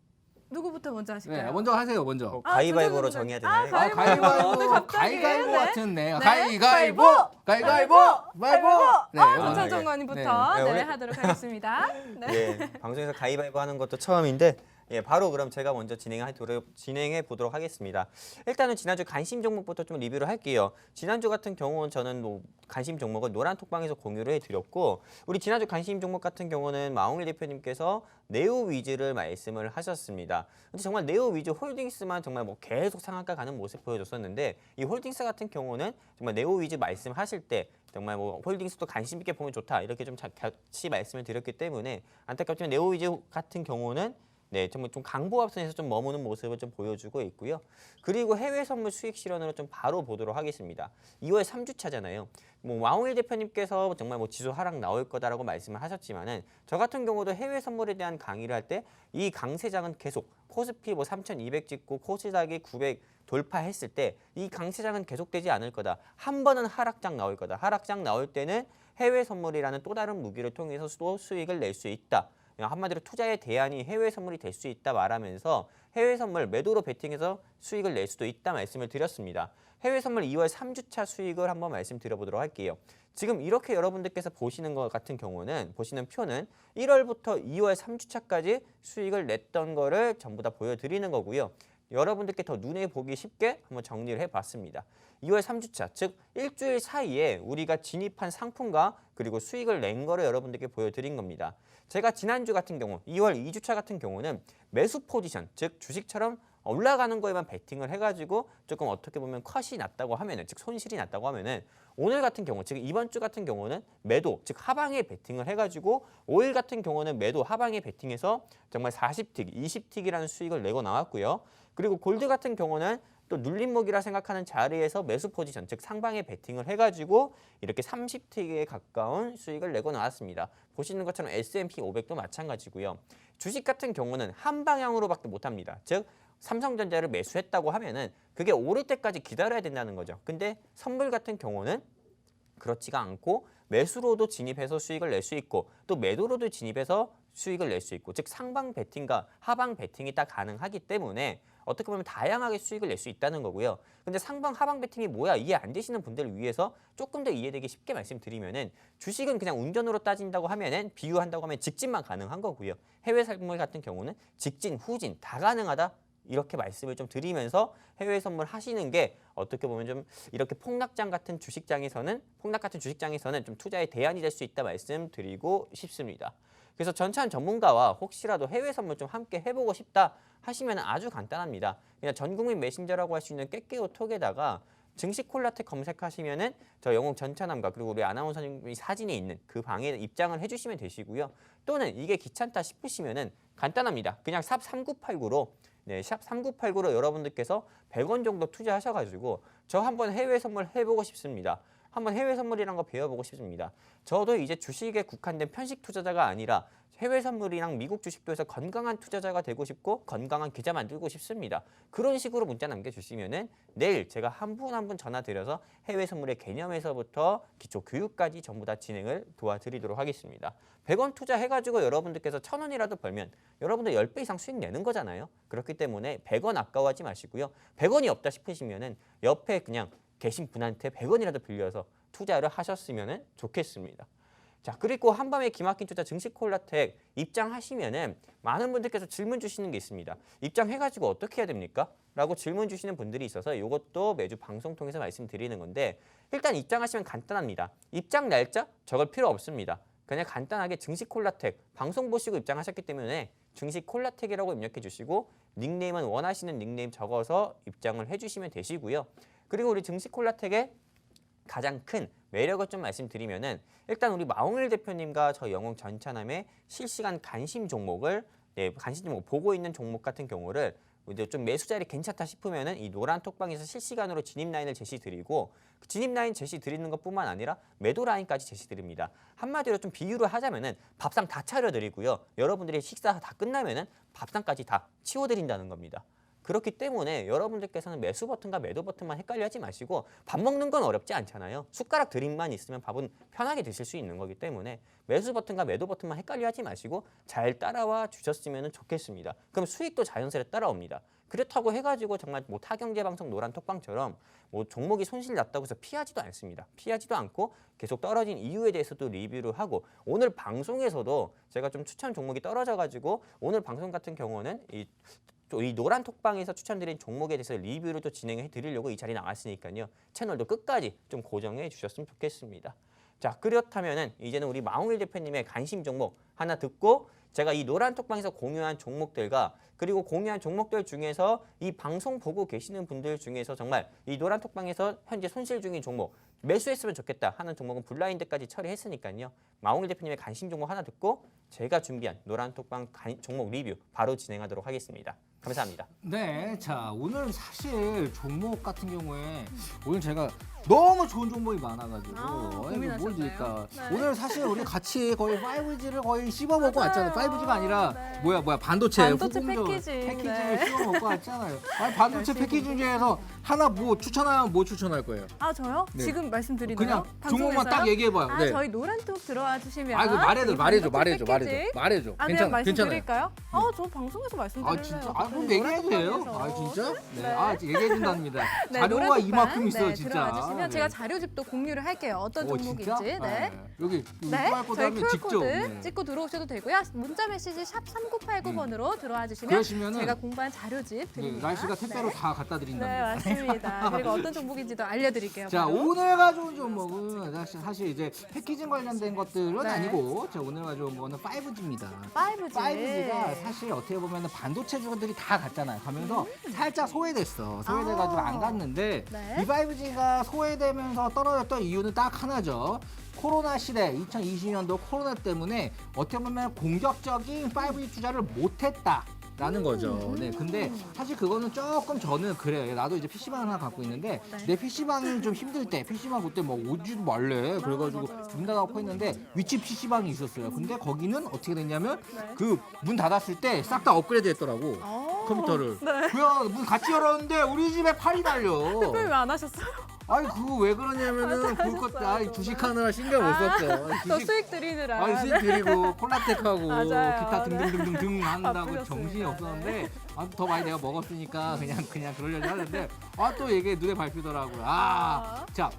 누구부터 먼저 하실까요? 네, 먼저 하세요. 먼저. 가위바위보로 전찬 정해야 되나요? 아, 가위바위보. 오늘 갑자기. 가위바위보 네. 같은 네. 네. 가위바위보. 가위바위보. 바위보. 네, 전찬 네. 전문가님부터 네, 네, 오늘- 하도록 하겠습니다. 네. 예, 방송에서 가위바위보 하는 것도 처음인데 예, 바로 그럼 제가 먼저 진행해 보도록 하겠습니다. 일단은 지난주 관심 종목부터 좀 리뷰를 할게요. 지난주 같은 경우는 저는 관심 종목을 노란톡방에서 공유를 해드렸고 우리 지난주 관심 종목 같은 경우는 마홍일 대표님께서 네오 위즈를 말씀을 하셨습니다. 근데 정말 네오 위즈 홀딩스만 정말 뭐 계속 상한가 가는 모습 보여줬었는데 이 홀딩스 같은 경우는 정말 네오 위즈 말씀하실 때 정말 뭐 홀딩스도 관심 있게 보면 좋다 이렇게 좀 같이 말씀을 드렸기 때문에 안타깝지만 네오 위즈 같은 경우는 네, 정말 좀 강보합선에서 좀 머무는 모습을 좀 보여주고 있고요. 그리고 해외 선물 수익 실현으로 좀 바로 보도록 하겠습니다. 2월 3주차잖아요. 뭐 마홍일 대표님께서 정말 뭐 지수 하락 나올 거다라고 말씀을 하셨지만은 저 같은 경우도 해외 선물에 대한 강의를 할 때 이 강세장은 계속 코스피 뭐 3,200 찍고 코스닥이 900 돌파했을 때 이 강세장은 계속되지 않을 거다. 한 번은 하락장 나올 거다. 하락장 나올 때는 해외 선물이라는 또 다른 무기를 통해서 또 수익을 낼 수 있다. 한마디로 투자의 대안이 해외 선물이 될 수 있다 말하면서 해외 선물 매도로 베팅해서 수익을 낼 수도 있다 말씀을 드렸습니다. 해외 선물 2월 3주차 수익을 한번 말씀드려보도록 할게요. 지금 이렇게 여러분들께서 보시는 것 같은 경우는 보시는 표는 1월부터 2월 3주차까지 수익을 냈던 거를 전부 다 보여드리는 거고요. 여러분들께 더 눈에 보기 쉽게 한번 정리를 해봤습니다. 2월 3주차, 즉 일주일 사이에 우리가 진입한 상품과 그리고 수익을 낸 거를 여러분들께 보여드린 겁니다. 제가 지난주 같은 경우 2월 2주차 같은 경우는 매수 포지션, 즉 주식처럼 올라가는 거에만 베팅을 해가지고 조금 어떻게 보면 컷이 났다고 하면은, 즉 손실이 났다고 하면은 오늘 같은 경우, 즉 이번 주 같은 경우는 매도, 즉 하방에 베팅을 해가지고 5일 같은 경우는 매도 하방에 베팅해서 정말 40틱, 20틱이라는 수익을 내고 나왔고요. 그리고 골드 같은 경우는 또 눌림목이라 생각하는 자리에서 매수 포지션, 즉 상방에 베팅을 해가지고 이렇게 30틱에 가까운 수익을 내고 나왔습니다. 보시는 것처럼 S&P 500도 마찬가지고요. 주식 같은 경우는 한 방향으로밖에 못합니다. 즉 삼성전자를 매수했다고 하면은 그게 오를 때까지 기다려야 된다는 거죠. 근데 선물 같은 경우는 그렇지가 않고 매수로도 진입해서 수익을 낼 수 있고 또 매도로도 진입해서 수익을 낼 수 있고, 즉 상방 베팅과 하방 베팅이 딱 가능하기 때문에 어떻게 보면 다양하게 수익을 낼 수 있다는 거고요. 근데 상방 하방 베팅이 뭐야 이해 안 되시는 분들을 위해서 조금 더 이해되기 쉽게 말씀드리면은 주식은 그냥 운전으로 따진다고 하면은 비유한다고 하면 직진만 가능한 거고요. 해외 선물 같은 경우는 직진, 후진 다 가능하다. 이렇게 말씀을 좀 드리면서 해외 선물 하시는 게 어떻게 보면 좀 이렇게 폭락 같은 주식장에서는 좀 투자의 대안이 될 수 있다 말씀드리고 싶습니다. 그래서 전찬 전문가와 혹시라도 해외 선물 좀 함께 해보고 싶다 하시면 아주 간단합니다. 그냥 전국민 메신저라고 할 수 있는 깨깨오톡에다가 증시 콜라텍 검색하시면은 저 영웅 전찬함과 그리고 우리 아나운서님이 사진이 있는 그 방에 입장을 해주시면 되시고요. 또는 이게 귀찮다 싶으시면은 간단합니다. 그냥 샵 3989로 샵 3989로 여러분들께서 100원 정도 투자하셔가지고 저 한번 해외 선물 해보고 싶습니다. 한번 해외 선물이란 거 배워보고 싶습니다. 저도 이제 주식에 국한된 편식 투자자가 아니라 해외 선물이랑 미국 주식도 해서 건강한 투자자가 되고 싶고 건강한 계좌 만들고 싶습니다. 그런 식으로 문자 남겨주시면은 내일 제가 한 분 한 분 전화 드려서 해외 선물의 개념에서부터 기초 교육까지 전부 다 진행을 도와드리도록 하겠습니다. 100원 투자해가지고 여러분들께서 1,000원이라도 벌면 여러분들 10배 이상 수익 내는 거잖아요. 그렇기 때문에 100원 아까워하지 마시고요. 100원이 없다 싶으시면은 옆에 그냥 계신 분한테 100원이라도 빌려서 투자를 하셨으면 좋겠습니다. 자, 그리고 한밤의 기막힌 투자 증시 콜라텍 입장하시면은 많은 분들께서 질문 주시는 게 있습니다. 입장해가지고 어떻게 해야 됩니까? 라고 질문 주시는 분들이 있어서 이것도 매주 방송 통해서 말씀드리는 건데 일단 입장하시면 간단합니다. 입장 날짜 적을 필요 없습니다. 그냥 간단하게 증시 콜라텍 방송 보시고 입장하셨기 때문에 증시 콜라텍이라고 입력해 주시고 닉네임은 원하시는 닉네임 적어서 입장을 해주시면 되시고요. 그리고 우리 증시 콜라텍의 가장 큰 매력을 좀 말씀드리면은 일단 우리 마홍일 대표님과 저 영웅 전찬함의 실시간 관심 종목을 관심 종목 보고 있는 종목 같은 경우를 이제 좀 매수 자리 괜찮다 싶으면은 이 노란 톡방에서 실시간으로 진입 라인을 제시 드리고 진입 라인 제시 드리는 것뿐만 아니라 매도 라인까지 제시 드립니다. 한마디로 좀 비유를 하자면은 밥상 다 차려 드리고요. 여러분들이 식사 다 끝나면은 밥상까지 다 치워 드린다는 겁니다. 그렇기 때문에 여러분들께서는 매수 버튼과 매도 버튼만 헷갈려 하지 마시고 밥 먹는 건 어렵지 않잖아요. 숟가락 드림만 있으면 밥은 편하게 드실 수 있는 거기 때문에 매수 버튼과 매도 버튼만 헷갈려 하지 마시고 잘 따라와 주셨으면 좋겠습니다. 그럼 수익도 자연스레 따라옵니다. 그렇다고 해가지고 정말 뭐 타경제방송 노란 톡방처럼 뭐 종목이 손실 났다고 해서 피하지도 않습니다. 피하지도 않고 계속 떨어진 이유에 대해서도 리뷰를 하고 오늘 방송에서도 제가 좀 추천 종목이 떨어져가지고 오늘 방송 같은 경우는 이 노란 톡방에서 추천드린 종목에 대해서 리뷰를 또 진행해 드리려고 이 자리에 나왔으니까요. 채널도 끝까지 좀 고정해 주셨으면 좋겠습니다. 자, 그렇다면은 이제는 우리 마홍일 대표님의 관심 종목 하나 듣고 제가 이 노란 톡방에서 공유한 종목들과 그리고 공유한 종목들 중에서 이 방송 보고 계시는 분들 중에서 정말 이 노란 톡방에서 현재 손실 중인 종목 매수했으면 좋겠다 하는 종목은 블라인드까지 처리했으니까요. 마홍일 대표님의 관심 종목 하나 듣고 제가 준비한 노란 톡방 종목 리뷰 바로 진행하도록 하겠습니다. 감사합니다. 네, 자 오늘 사실 종목 같은 경우에 오늘 제가 너무 좋은 종목이 많아가지고 고민하셨나요? 뭘 드릴까? 네. 오늘 사실 우리 같이 거의 5G를 거의 씹어먹고 맞아요. 왔잖아요. 5G가 아니라 네. 뭐야 반도체 패키징. 패키징을 네. 씹어먹고 왔잖아요. 아니, 반도체 열심히. 패키징 중에서 하나 뭐 추천하면 뭐 추천할 거예요? 아 저요? 네. 지금 말씀드리나요? 그냥 종목만 방송에서요? 딱 얘기해봐요. 아 네. 저희 노란톡 들어와 주시면 아 이거 말해줘 반도체 패키징. 말해줘. 아 그냥 괜찮아요. 말씀드릴까요? 저 방송에서 말씀드릴래요. 아 진짜? 아 그럼 얘기해도 돼요? 아 진짜? 네. 네. 아 얘기해준답니다. 네, 자료가 노란톡방. 이만큼 있어요 네, 진짜. 들어와 주시면 네. 제가 자료집도 공유를 할게요. 어떤 오, 종목인지. 진짜? 네. 여기 네, QR 코드 저희 하면 직접. QR코드 네. 찍고 들어오셔도 되고요. 문자 메시지 샵 3989번으로 들어와 주시면 그러시면은 제가 공부한 자료집 네, 드립니다. 날씨가 택배로 네. 다 갖다 네, 드린답니다. 맞습니다. 그리고 어떤 종목인지도 알려드릴게요. 자 바로. 오늘 가져온 종목은 사실 이제 패키징 관련된 것들은 네. 아니고 자 오늘 가져온 거는 5G입니다. 5G. 5G가 사실 어떻게 보면 반도체 주들이 다 갔잖아요. 가면서 살짝 소외됐어. 소외돼가지고 안 갔는데 네. 이 5G가 소외되면서 떨어졌던 이유는 딱 하나죠. 코로나 시대, 2020년도 코로나 때문에 어떻게 보면 공격적인 5G 투자를 못했다. 라는 거죠. 네, 근데 사실 그거는 조금 저는 그래요. 나도 이제 PC방 하나 갖고 있는데 네. 내 PC방이 좀 힘들 때 PC방 그때 뭐 오지도 말래. 그래가지고 맞아요. 문 닫아놓고 했는데 위치 PC방이 있었어요. 근데 거기는 어떻게 됐냐면 네. 그 문 닫았을 때 싹 다 업그레이드 했더라고. 컴퓨터를. 그냥 문 같이 열었는데 우리 집에 팔이 달려. 특별히 왜 안 하셨어요? 아니 그거 왜 그러냐면은 볼것 아니 주식하느라 신경 못 썼죠. 저 수익 드리느라. 아니 수익 드리고 콜라텍하고 맞아요. 기타 네. 등등등등 한다고 바쁘셨습니다. 정신이 없었는데 더 많이 내가 먹었으니까 그냥 그러려고 하는데 또 이게 눈에 밟히더라고요. 자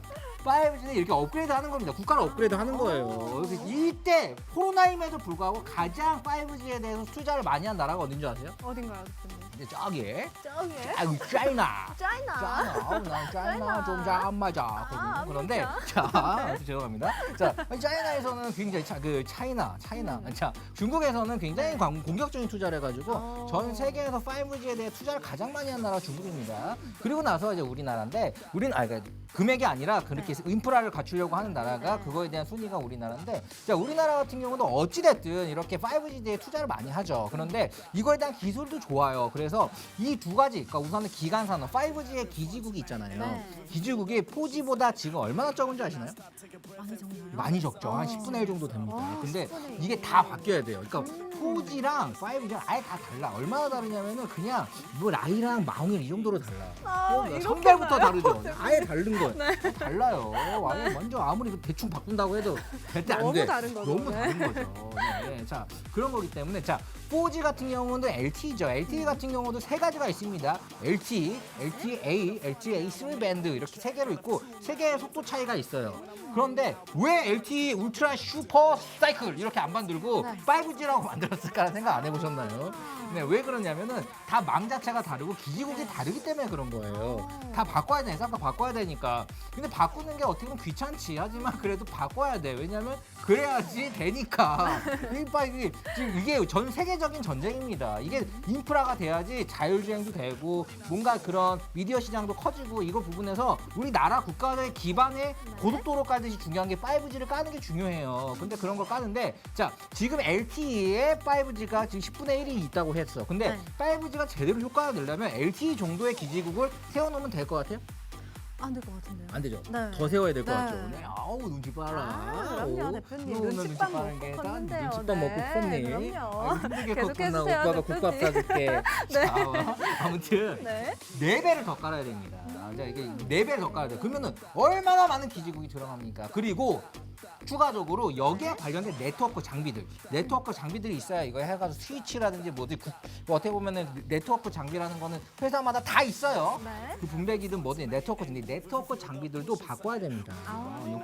5G는 이렇게 업그레이드 하는 겁니다. 국가를 업그레이드 하는 거예요. 그래서 이때 코로나임에도 불구하고 가장 5G에 대해서 투자를 많이 한 나라가 어딘지 아세요? 어딘가요, 대표님? 이제 저기 저기에 아유 차이나 짜이나. 난 차이나 좀 잘 안 맞아. 안 그런데 자 죄송합니다. 자 차이나에서는 굉장히 차이나 자 중국에서는 굉장히 공격적인 투자를 해가지고 전 세계에서 5G에 대해 투자를 가장 많이 한 나라가 중국입니다. 그리고 나서 이제 우리나라인데 그러니까 금액이 아니라 그렇게 인프라를 갖추려고 하는 나라가 그거에 대한 순위가 우리나라인데 자 우리나라 같은 경우도 어찌됐든 이렇게 5G에 대해 투자를 많이 하죠. 그런데 이거에 대한 기술도 좋아요. 그래서 이 두 가지 그러니까 우선은 기간 산업 5G의 기지국이 있잖아요. 네. 기지국이 4G보다 지금 얼마나 적은지 아시나요? 많이 적나요? 많이 적죠. 한 10분의 1 정도 됩니다. 근데 10분의 1. 이게 다 바뀌어야 돼요. 그러니까 4G랑 5G랑 아예 다 달라. 얼마나 다르냐면은 그냥 뭐 라이랑 마웅이랑 이 정도로 달라. 이렇게 성별부터 나요? 다르죠. 아예 다른 거예요. 달라요. 완전 아무리 대충 바꾼다고 해도 절대 안 너무 돼. 다른 거죠. 너무 네. 다른 거죠. 네. 자 그런 거기 때문에 자 4G 같은 경우는 LTE죠. LTE 같은 경우도 세 가지가 있습니다. LTE, LTE-A, LTE-A3 밴드 이렇게 세 개로 있고 세 개의 속도 차이가 있어요. 그런데 왜 LTE 울트라 슈퍼 사이클 이렇게 안 만들고 5G라고 만들었을까라는 생각 안 해보셨나요? 네, 왜 그러냐면은 다 망 자체가 다르고 기지국이 다르기 때문에 그런 거예요. 다 바꿔야 돼. 싹 다 바꿔야 되니까. 근데 바꾸는 게 어떻게 보면 귀찮지. 하지만 그래도 바꿔야 돼. 왜냐면 그래야지 되니까. 지금 이게 전 세계적인 전쟁입니다. 이게 인프라가 돼야지 자율주행도 되고 뭔가 그런 미디어 시장도 커지고 이거 부분에서 우리나라 국가의 기반의 고속도로까지 중요한 게 5G를 까는 게 중요해요. 근데 그런 걸 까는데 자 지금 LTE에 5G가 지금 10분의 1이 있다고 했어. 근데 5G가 제대로 효과가 내려면 LTE 정도의 기지국을 세워놓으면 될 것 같아요? 안 될 것 같은데요. 안 되죠. 네. 더 세워야 될 것 네. 같죠. 네. 아우 눈치 빠라. 그럼요, 대표님. 오늘 눈칫밥 빠른 먹고 게 컸는데요. 눈칫밥 네, 먹고 컸니? 그럼요. 아유, 힘들게 계속 컸구나. 해주세요, 오빠가 대표님. 국밥 사줄게. 네. 자, 아무튼 네. 4배를 더 깔아야 됩니다. 자, 이게 4배를 더 깔아야 돼. 그러면은 얼마나 많은 기지국이 들어갑니까? 그리고 추가적으로 여기에 관련된 네트워크 장비들이 있어야 이거 해가지고 스위치라든지 뭐지 뭐 어떻게 보면은 네트워크 장비라는 거는 회사마다 다 있어요. 네. 그 분배기든 뭐든 네트워크 장비들도 바꿔야 됩니다.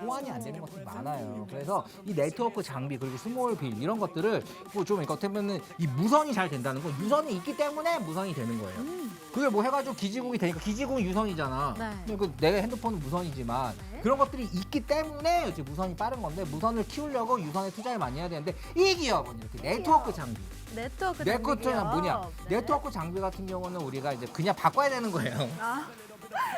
호환이 안 되는 것들이 많아요. 그래서 이 네트워크 장비 그리고 스몰 빌 이런 것들을 뭐좀 어떻게 보면은 이 무선이 잘 된다는 건 유선이 있기 때문에 무선이 되는 거예요. 그게 뭐 해가지고 기지국이 되니까 기지국은 유선이잖아. 네. 근데 그 내가 핸드폰은 무선이지만 그런 것들이 있기 때문에 이제 무선이 빠른 건데 무선을 키우려고 유선에 투자를 많이 해야 되는데 이 기업은 이렇게 네트워크 장비. 네트워크 네트워크는 뭐냐? 네. 네트워크 장비 같은 경우는 우리가 이제 그냥 바꿔야 되는 거예요. 아,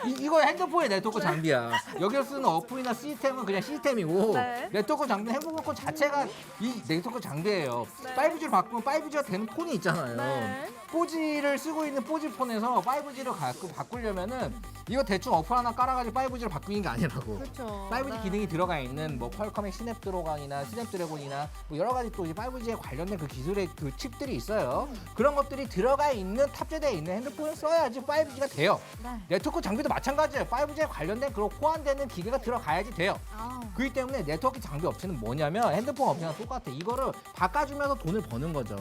이거 핸드폰의 네트워크 장비야. 여기서 쓰는 어플이나 시스템은 그냥 시스템이고 네. 네트워크 장비는 핸드폰 자체가 이 네트워크 장비예요. 5G로 바꾸면 5G가 되는 폰이 있잖아요. 네. 4G를 쓰고 있는 4G 폰에서 5G로 바꾸려면은 이거 대충 어플 하나 깔아가지고 5G로 바꾸는 게 아니라고. 그렇죠. 5G 네. 기능이 들어가 있는 뭐 퀄컴의 스냅드래곤이나 뭐 여러 가지 또 이제 5G에 관련된 그 기술의 그 칩들이 있어요. 그런 것들이 들어가 있는 탑재되어 있는 핸드폰을 써야지 5G가 돼요. 네. 네트워크 장비도 마찬가지예요. 5G에 관련된 그런 호환되는 기계가 들어가야지 돼요. 아, 그렇기 때문에 네트워크 장비 업체는 뭐냐면 핸드폰 업체랑 똑같아. 이거를 바꿔주면서 돈을 버는 거죠.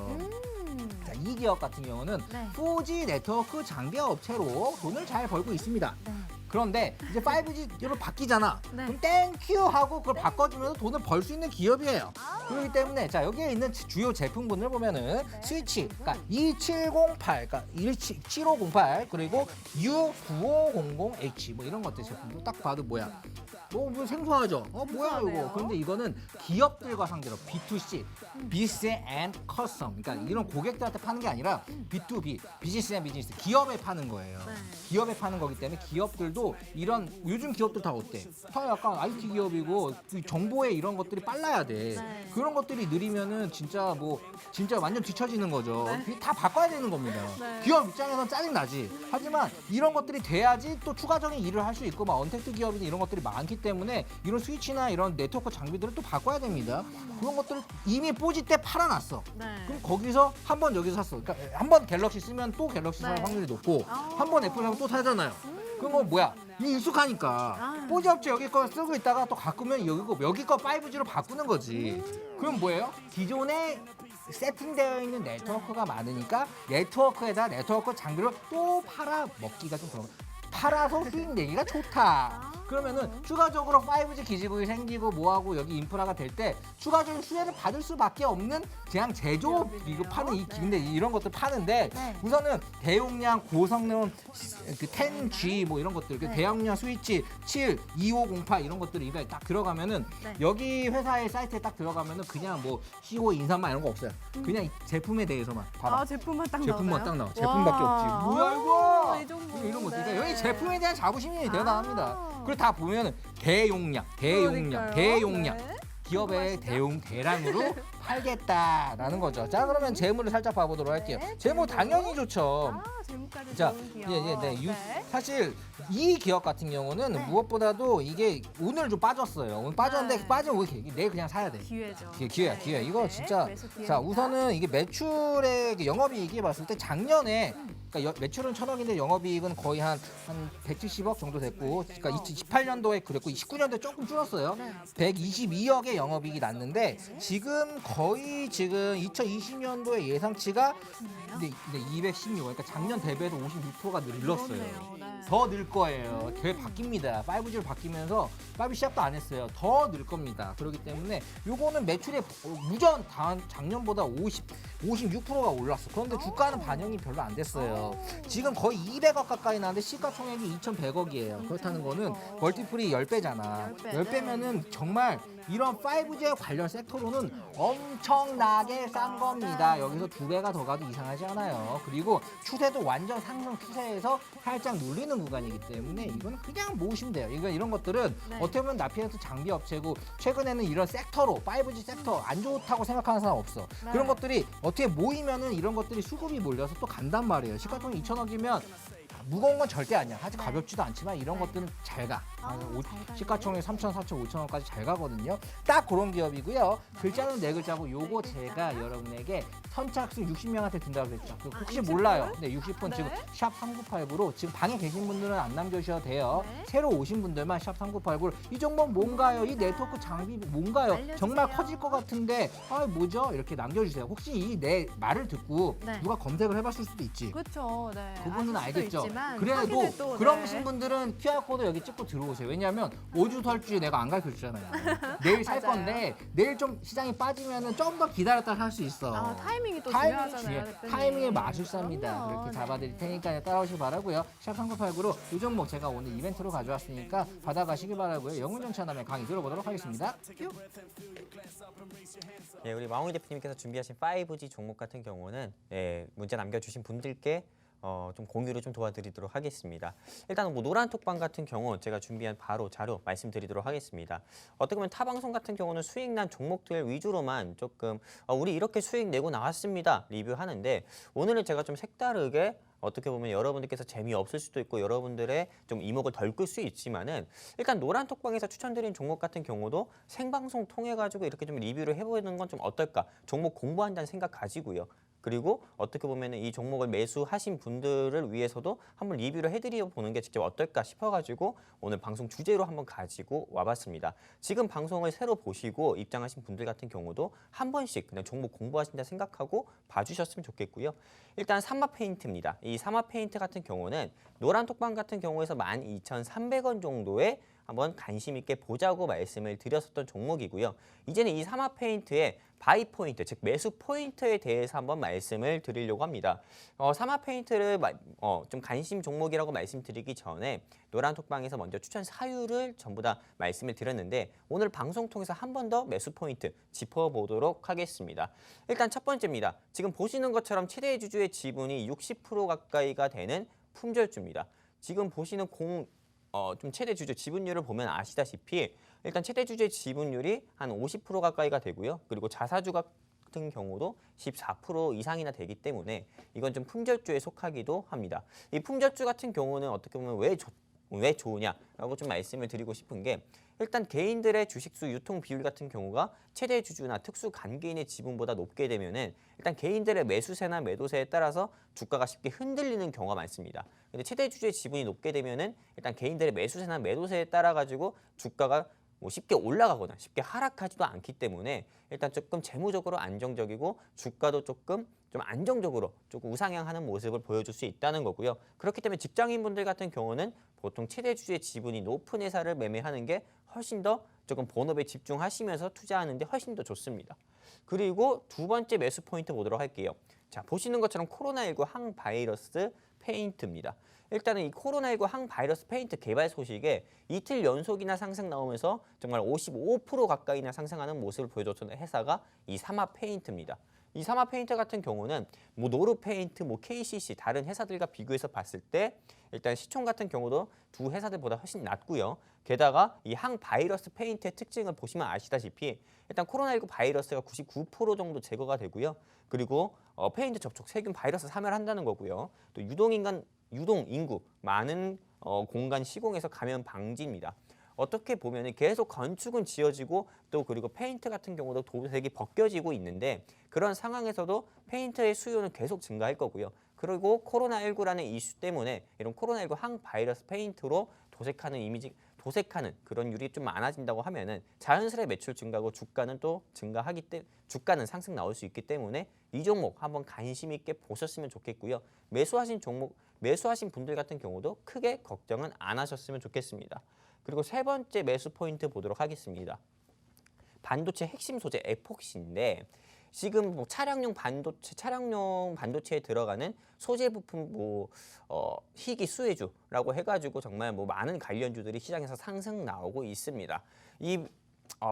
자, 이 기업 같은 경우는 네. 4G 네트워크 장비 업체로 돈을 잘 벌고 있습니다. 네. 그런데 이제 5G로 바뀌잖아. 네. 그럼 땡큐 하고 그걸 바꿔주면서 돈을 벌 수 있는 기업이에요. 그렇기 때문에 자 여기에 있는 주요 제품군을 보면은 스위치, 그러니까 2708, 그러니까 7508 그리고 U9500H 뭐 이런 것들 제품도 딱 봐도 뭐야? 뭐 생소하죠? 뭐야 생소하네요. 이거? 그런데 이거는 기업들과 상대로 B2C, Business and Custom, 그러니까 이런 고객들한테 파는 게 아니라 B2B, Business and Business, 기업에 파는 거예요. 네. 기업에 파는 거기 때문에 기업들도 이런 요즘 기업들 다 어때? 다 약간 IT 기업이고 그 정보에 이런 것들이 빨라야 돼. 네. 그런 것들이 느리면은 진짜 완전 뒤처지는 거죠. 그게 다 바꿔야 되는 겁니다. 네. 기업 입장에서는 짜증 나지. 하지만 이런 것들이 돼야지 또 추가적인 일을 할 수 있고 막 언택트 기업이나 이런 것들이 많기 때문에 이런 스위치나 이런 네트워크 장비들을 또 바꿔야 됩니다. 그런 것들을 이미 4G 때 팔아놨어. 네. 그럼 거기서 한 번 여기서 샀어. 그러니까 한 번 갤럭시 쓰면 또 갤럭시 살 네. 확률이 높고 아. 한 번 애플 사면 또 사잖아요. 그럼 뭐 뭐야? 이 익숙하니까 아. 4G 업체 여기 거 쓰고 있다가 또 가꾸면 여기 거 5G로 바꾸는 거지. 그럼 뭐예요? 기존에 세팅되어 있는 네트워크가 많으니까 네트워크에다 네트워크 장비를 또 팔아 먹기가 좀 그런 거. 팔아서 수익 내기가 좋다. 그러면은 추가적으로 5G 기지국이 생기고 뭐하고 여기 인프라가 될 때 추가적인 수혜를 받을 수밖에 없는 그냥 제조업 이거 파는 이 근데 이런 것들 파는데 네. 우선은 대용량 고성능 그 10G 뭐 이런 것들 그 네. 대용량 스위치 7, 2508 이런 것들이 입에 딱 들어가면은 네. 여기 회사의 사이트에 딱 들어가면은 그냥 뭐 시고 인사만 이런 거 없어요. 그냥 이 제품에 대해서만 봐봐. 아, 제품만 딱 제품만 나오나요? 딱 나와. 와. 제품밖에 없지. 뭐야 이거? 이 정도. 이런 것들. 네. 그러니까 여기 제품에 대한 자부심이 대단합니다. 아. 그리고 다 보면은 대용량, 그러니까요. 대용량. 네. 기업의 대량으로 팔겠다라는 거죠. 자, 그러면 재무를 살짝 봐보도록 할게요. 네, 재무 재무. 당연히 좋죠. 아, 재무까지 자, 좋은 기업. 네. 사실 이 기업 같은 경우는 네. 무엇보다도 이게 오늘 좀 빠졌어요. 오늘 빠졌는데 네. 빠지면 왜 이렇게 내일 그냥 사야 돼. 기회죠. 기회야, 네. 기회. 이거 네, 진짜. 매수 기회입니다. 자, 우선은 이게 매출의 그 영업이익이 봤을 때 작년에 그러니까 매출은 1,000억인데 영업이익은 거의 한 170억 정도 됐고, 그러니까 2018년도에 그랬고 19년도에 조금 줄었어요. 네. 122억의 영업이익이 났는데 지금 거의 지금 2020년도의 예상치가 근데 216, 그러니까 작년 대비해서 56%가 늘었어요. 그렇네요. 네. 더 늘 거예요. 계획 바뀝니다. 5G로 바뀌면서 5G 시작도 안 했어요. 더 늘 겁니다. 그렇기 때문에 요거는 매출의 무전 작년보다 56%가 올랐어. 그런데 주가는 반영이 별로 안 됐어요. 지금 거의 200억 가까이 나는데 시가총액이 2,100억이에요. 그렇다는 거는 멀티플이 10배잖아. 10배, 10배면은 정말 이런 5G 관련 섹터로는 엄청나게 싼 겁니다. 여기서 2배가 더 가도 이상하지 않아요. 그리고 추세도 완전 상승 추세에서 살짝 눌리는 구간이기 때문에 이거는 그냥 모으시면 돼요. 이런 것들은 네. 어떻게 보면 나피엔스 장비 업체고 최근에는 이런 섹터로 5G 섹터 안 좋다고 생각하는 사람 없어. 네. 그런 것들이 어떻게 모이면은 이런 것들이 수급이 몰려서 또 간단 말이에요. 시가총액 2,000억이면 무거운 건 절대 아니야. 아직 가볍지도 않지만 이런 것들은 잘 가. 시가총액 3천, 4천, 5천원까지 잘 가거든요. 딱 그런 기업이고요. 글자는 네 글자고 요거 제가 여러분에게 선착순 60명한테 든다고 그랬죠. 혹시 몰라요. 네, 60분 네. 지금 샵 3989로 지금 방에 계신 분들은 안 남겨주셔도 돼요. 네. 새로 오신 분들만 샵 3989로 이 종목 뭔가요? 이 네트워크 장비 뭔가요? 알려주세요. 정말 커질 것 같은데 아 뭐죠? 이렇게 남겨주세요. 혹시 이 내 말을 듣고 네. 누가 검색을 해봤을 수도 있지. 그렇죠. 네. 그분은 아실 수도 알겠죠. 있지만 그래도 확인을 또, 그러신 네. 분들은 QR코드 여기 찍고 들어오세요. 왜냐하면 5주 설주 내가 안 가르쳐 주잖아요. 내일 살 맞아요. 건데 내일 좀 시장이 빠지면은 좀 더 기다렸다 살 수 있어. 아, 타이밍이 또 타이밍이 중요하잖아요. 중요해. 대표님. 타이밍의 마술사입니다. 그럼요. 그렇게 네. 잡아드릴 테니까 따라오시기 바라고요. 샵 3989로 이 종목 제가 오늘 이벤트로 가져왔으니까 받아가시기 바라고요. 영웅전차남의 강의 들어보도록 하겠습니다. 예, 우리 마홍희 대표님께서 준비하신 5G 종목 같은 경우는 문자 남겨주신 분들께 좀 공유를 좀 도와드리도록 하겠습니다. 일단 뭐 노란톡방 같은 경우 제가 준비한 바로 자료 말씀드리도록 하겠습니다. 어떻게 보면 타 방송 같은 경우는 수익 난 종목들 위주로만 조금 우리 이렇게 수익 내고 나왔습니다 리뷰하는데 오늘은 제가 좀 색다르게 어떻게 보면 여러분들께서 재미없을 수도 있고 여러분들의 좀 이목을 덜 끌 수 있지만은 일단 노란톡방에서 추천드린 종목 같은 경우도 생방송 통해 가지고 이렇게 좀 리뷰를 해보는 건 좀 어떨까? 종목 공부한다는 생각 가지고요. 그리고 어떻게 보면 이 종목을 매수하신 분들을 위해서도 한번 리뷰를 해드려 보는 게 직접 어떨까 싶어가지고 오늘 방송 주제로 한번 가지고 와봤습니다. 지금 방송을 새로 보시고 입장하신 분들 같은 경우도 한 번씩 그냥 종목 공부하신다 생각하고 봐주셨으면 좋겠고요. 일단 삼마페인트입니다. 이 삼마페인트 같은 경우는 노란톡방 같은 경우에서 12,300원 정도에 한번 관심 있게 보자고 말씀을 드렸었던 종목이고요. 이제는 이 삼마페인트의 바이 포인트, 즉 매수 포인트에 대해서 한번 말씀을 드리려고 합니다. 삼마페인트를 좀 관심 종목이라고 말씀드리기 전에 노란톡방에서 먼저 추천 사유를 전부 다 말씀을 드렸는데 오늘 방송 통해서 한 번 더 매수 포인트 짚어보도록 하겠습니다. 일단 첫 번째입니다. 지금 보시는 것처럼 최대 주주의 지분이 60% 가까이가 되는 품절주입니다. 지금 보시는 좀 최대 주주 지분율을 보면 아시다시피 일단 최대 주주의 지분율이 한 50% 가까이가 되고요. 그리고 자사주 같은 경우도 14% 이상이나 되기 때문에 이건 좀 품절주에 속하기도 합니다. 이 품절주 같은 경우는 어떻게 보면 왜 좋으냐라고 좀 말씀을 드리고 싶은 게 일단 개인들의 주식수 유통 비율 같은 경우가 최대 주주나 특수 관계인의 지분보다 높게 되면은 일단 개인들의 매수세나 매도세에 따라서 주가가 쉽게 흔들리는 경우가 많습니다. 근데 최대 주주의 지분이 높게 되면은 일단 개인들의 매수세나 매도세에 따라 가지고 주가가 뭐 쉽게 올라가거나 쉽게 하락하지도 않기 때문에 일단 조금 재무적으로 안정적이고 주가도 조금 좀 안정적으로 조금 우상향하는 모습을 보여줄 수 있다는 거고요. 그렇기 때문에 직장인분들 같은 경우는 보통 최대 주주의 지분이 높은 회사를 매매하는 게 훨씬 더 조금 본업에 집중하시면서 투자하는 데 훨씬 더 좋습니다. 그리고 두 번째 매수 포인트 보도록 할게요. 자, 보시는 것처럼 코로나19 항바이러스 페인트입니다. 일단은 이 코로나19 항바이러스 페인트 개발 소식에 이틀 연속이나 상승 나오면서 정말 55% 가까이나 상승하는 모습을 보여줬던 회사가 이 사마 페인트입니다. 이 사마 페인트 같은 경우는 뭐 노르 페인트, 뭐 KCC 다른 회사들과 비교해서 봤을 때 일단 시총 같은 경우도 두 회사들보다 훨씬 낮고요. 게다가 이 항바이러스 페인트의 특징을 보시면 아시다시피 일단 코로나19 바이러스가 99% 정도 제거가 되고요. 그리고 페인트 접촉 세균 바이러스 사멸한다는 거고요. 또 유동 인구 많은 공간 시공에서 감염 방지입니다. 어떻게 보면 계속 건축은 지어지고 또 그리고 페인트 같은 경우도 도색이 벗겨지고 있는데 그런 상황에서도 페인트의 수요는 계속 증가할 거고요. 그리고 코로나19라는 이슈 때문에 이런 코로나19 항바이러스 페인트로 도색하는 그런 율이 좀 많아진다고 하면은 자연스레 매출 증가고 주가는 또 증가하기 때문에 주가는 상승 나올 수 있기 때문에 이 종목 한번 관심 있게 보셨으면 좋겠고요. 매수하신 분들 같은 경우도 크게 걱정은 안 하셨으면 좋겠습니다. 그리고 세 번째 매수 포인트 보도록 하겠습니다. 반도체 핵심 소재 에폭시인데 지금 뭐 차량용 반도체에 들어가는 소재 부품 희귀 수혜주라고 해가지고 정말 뭐 많은 관련주들이 시장에서 상승 나오고 있습니다. 이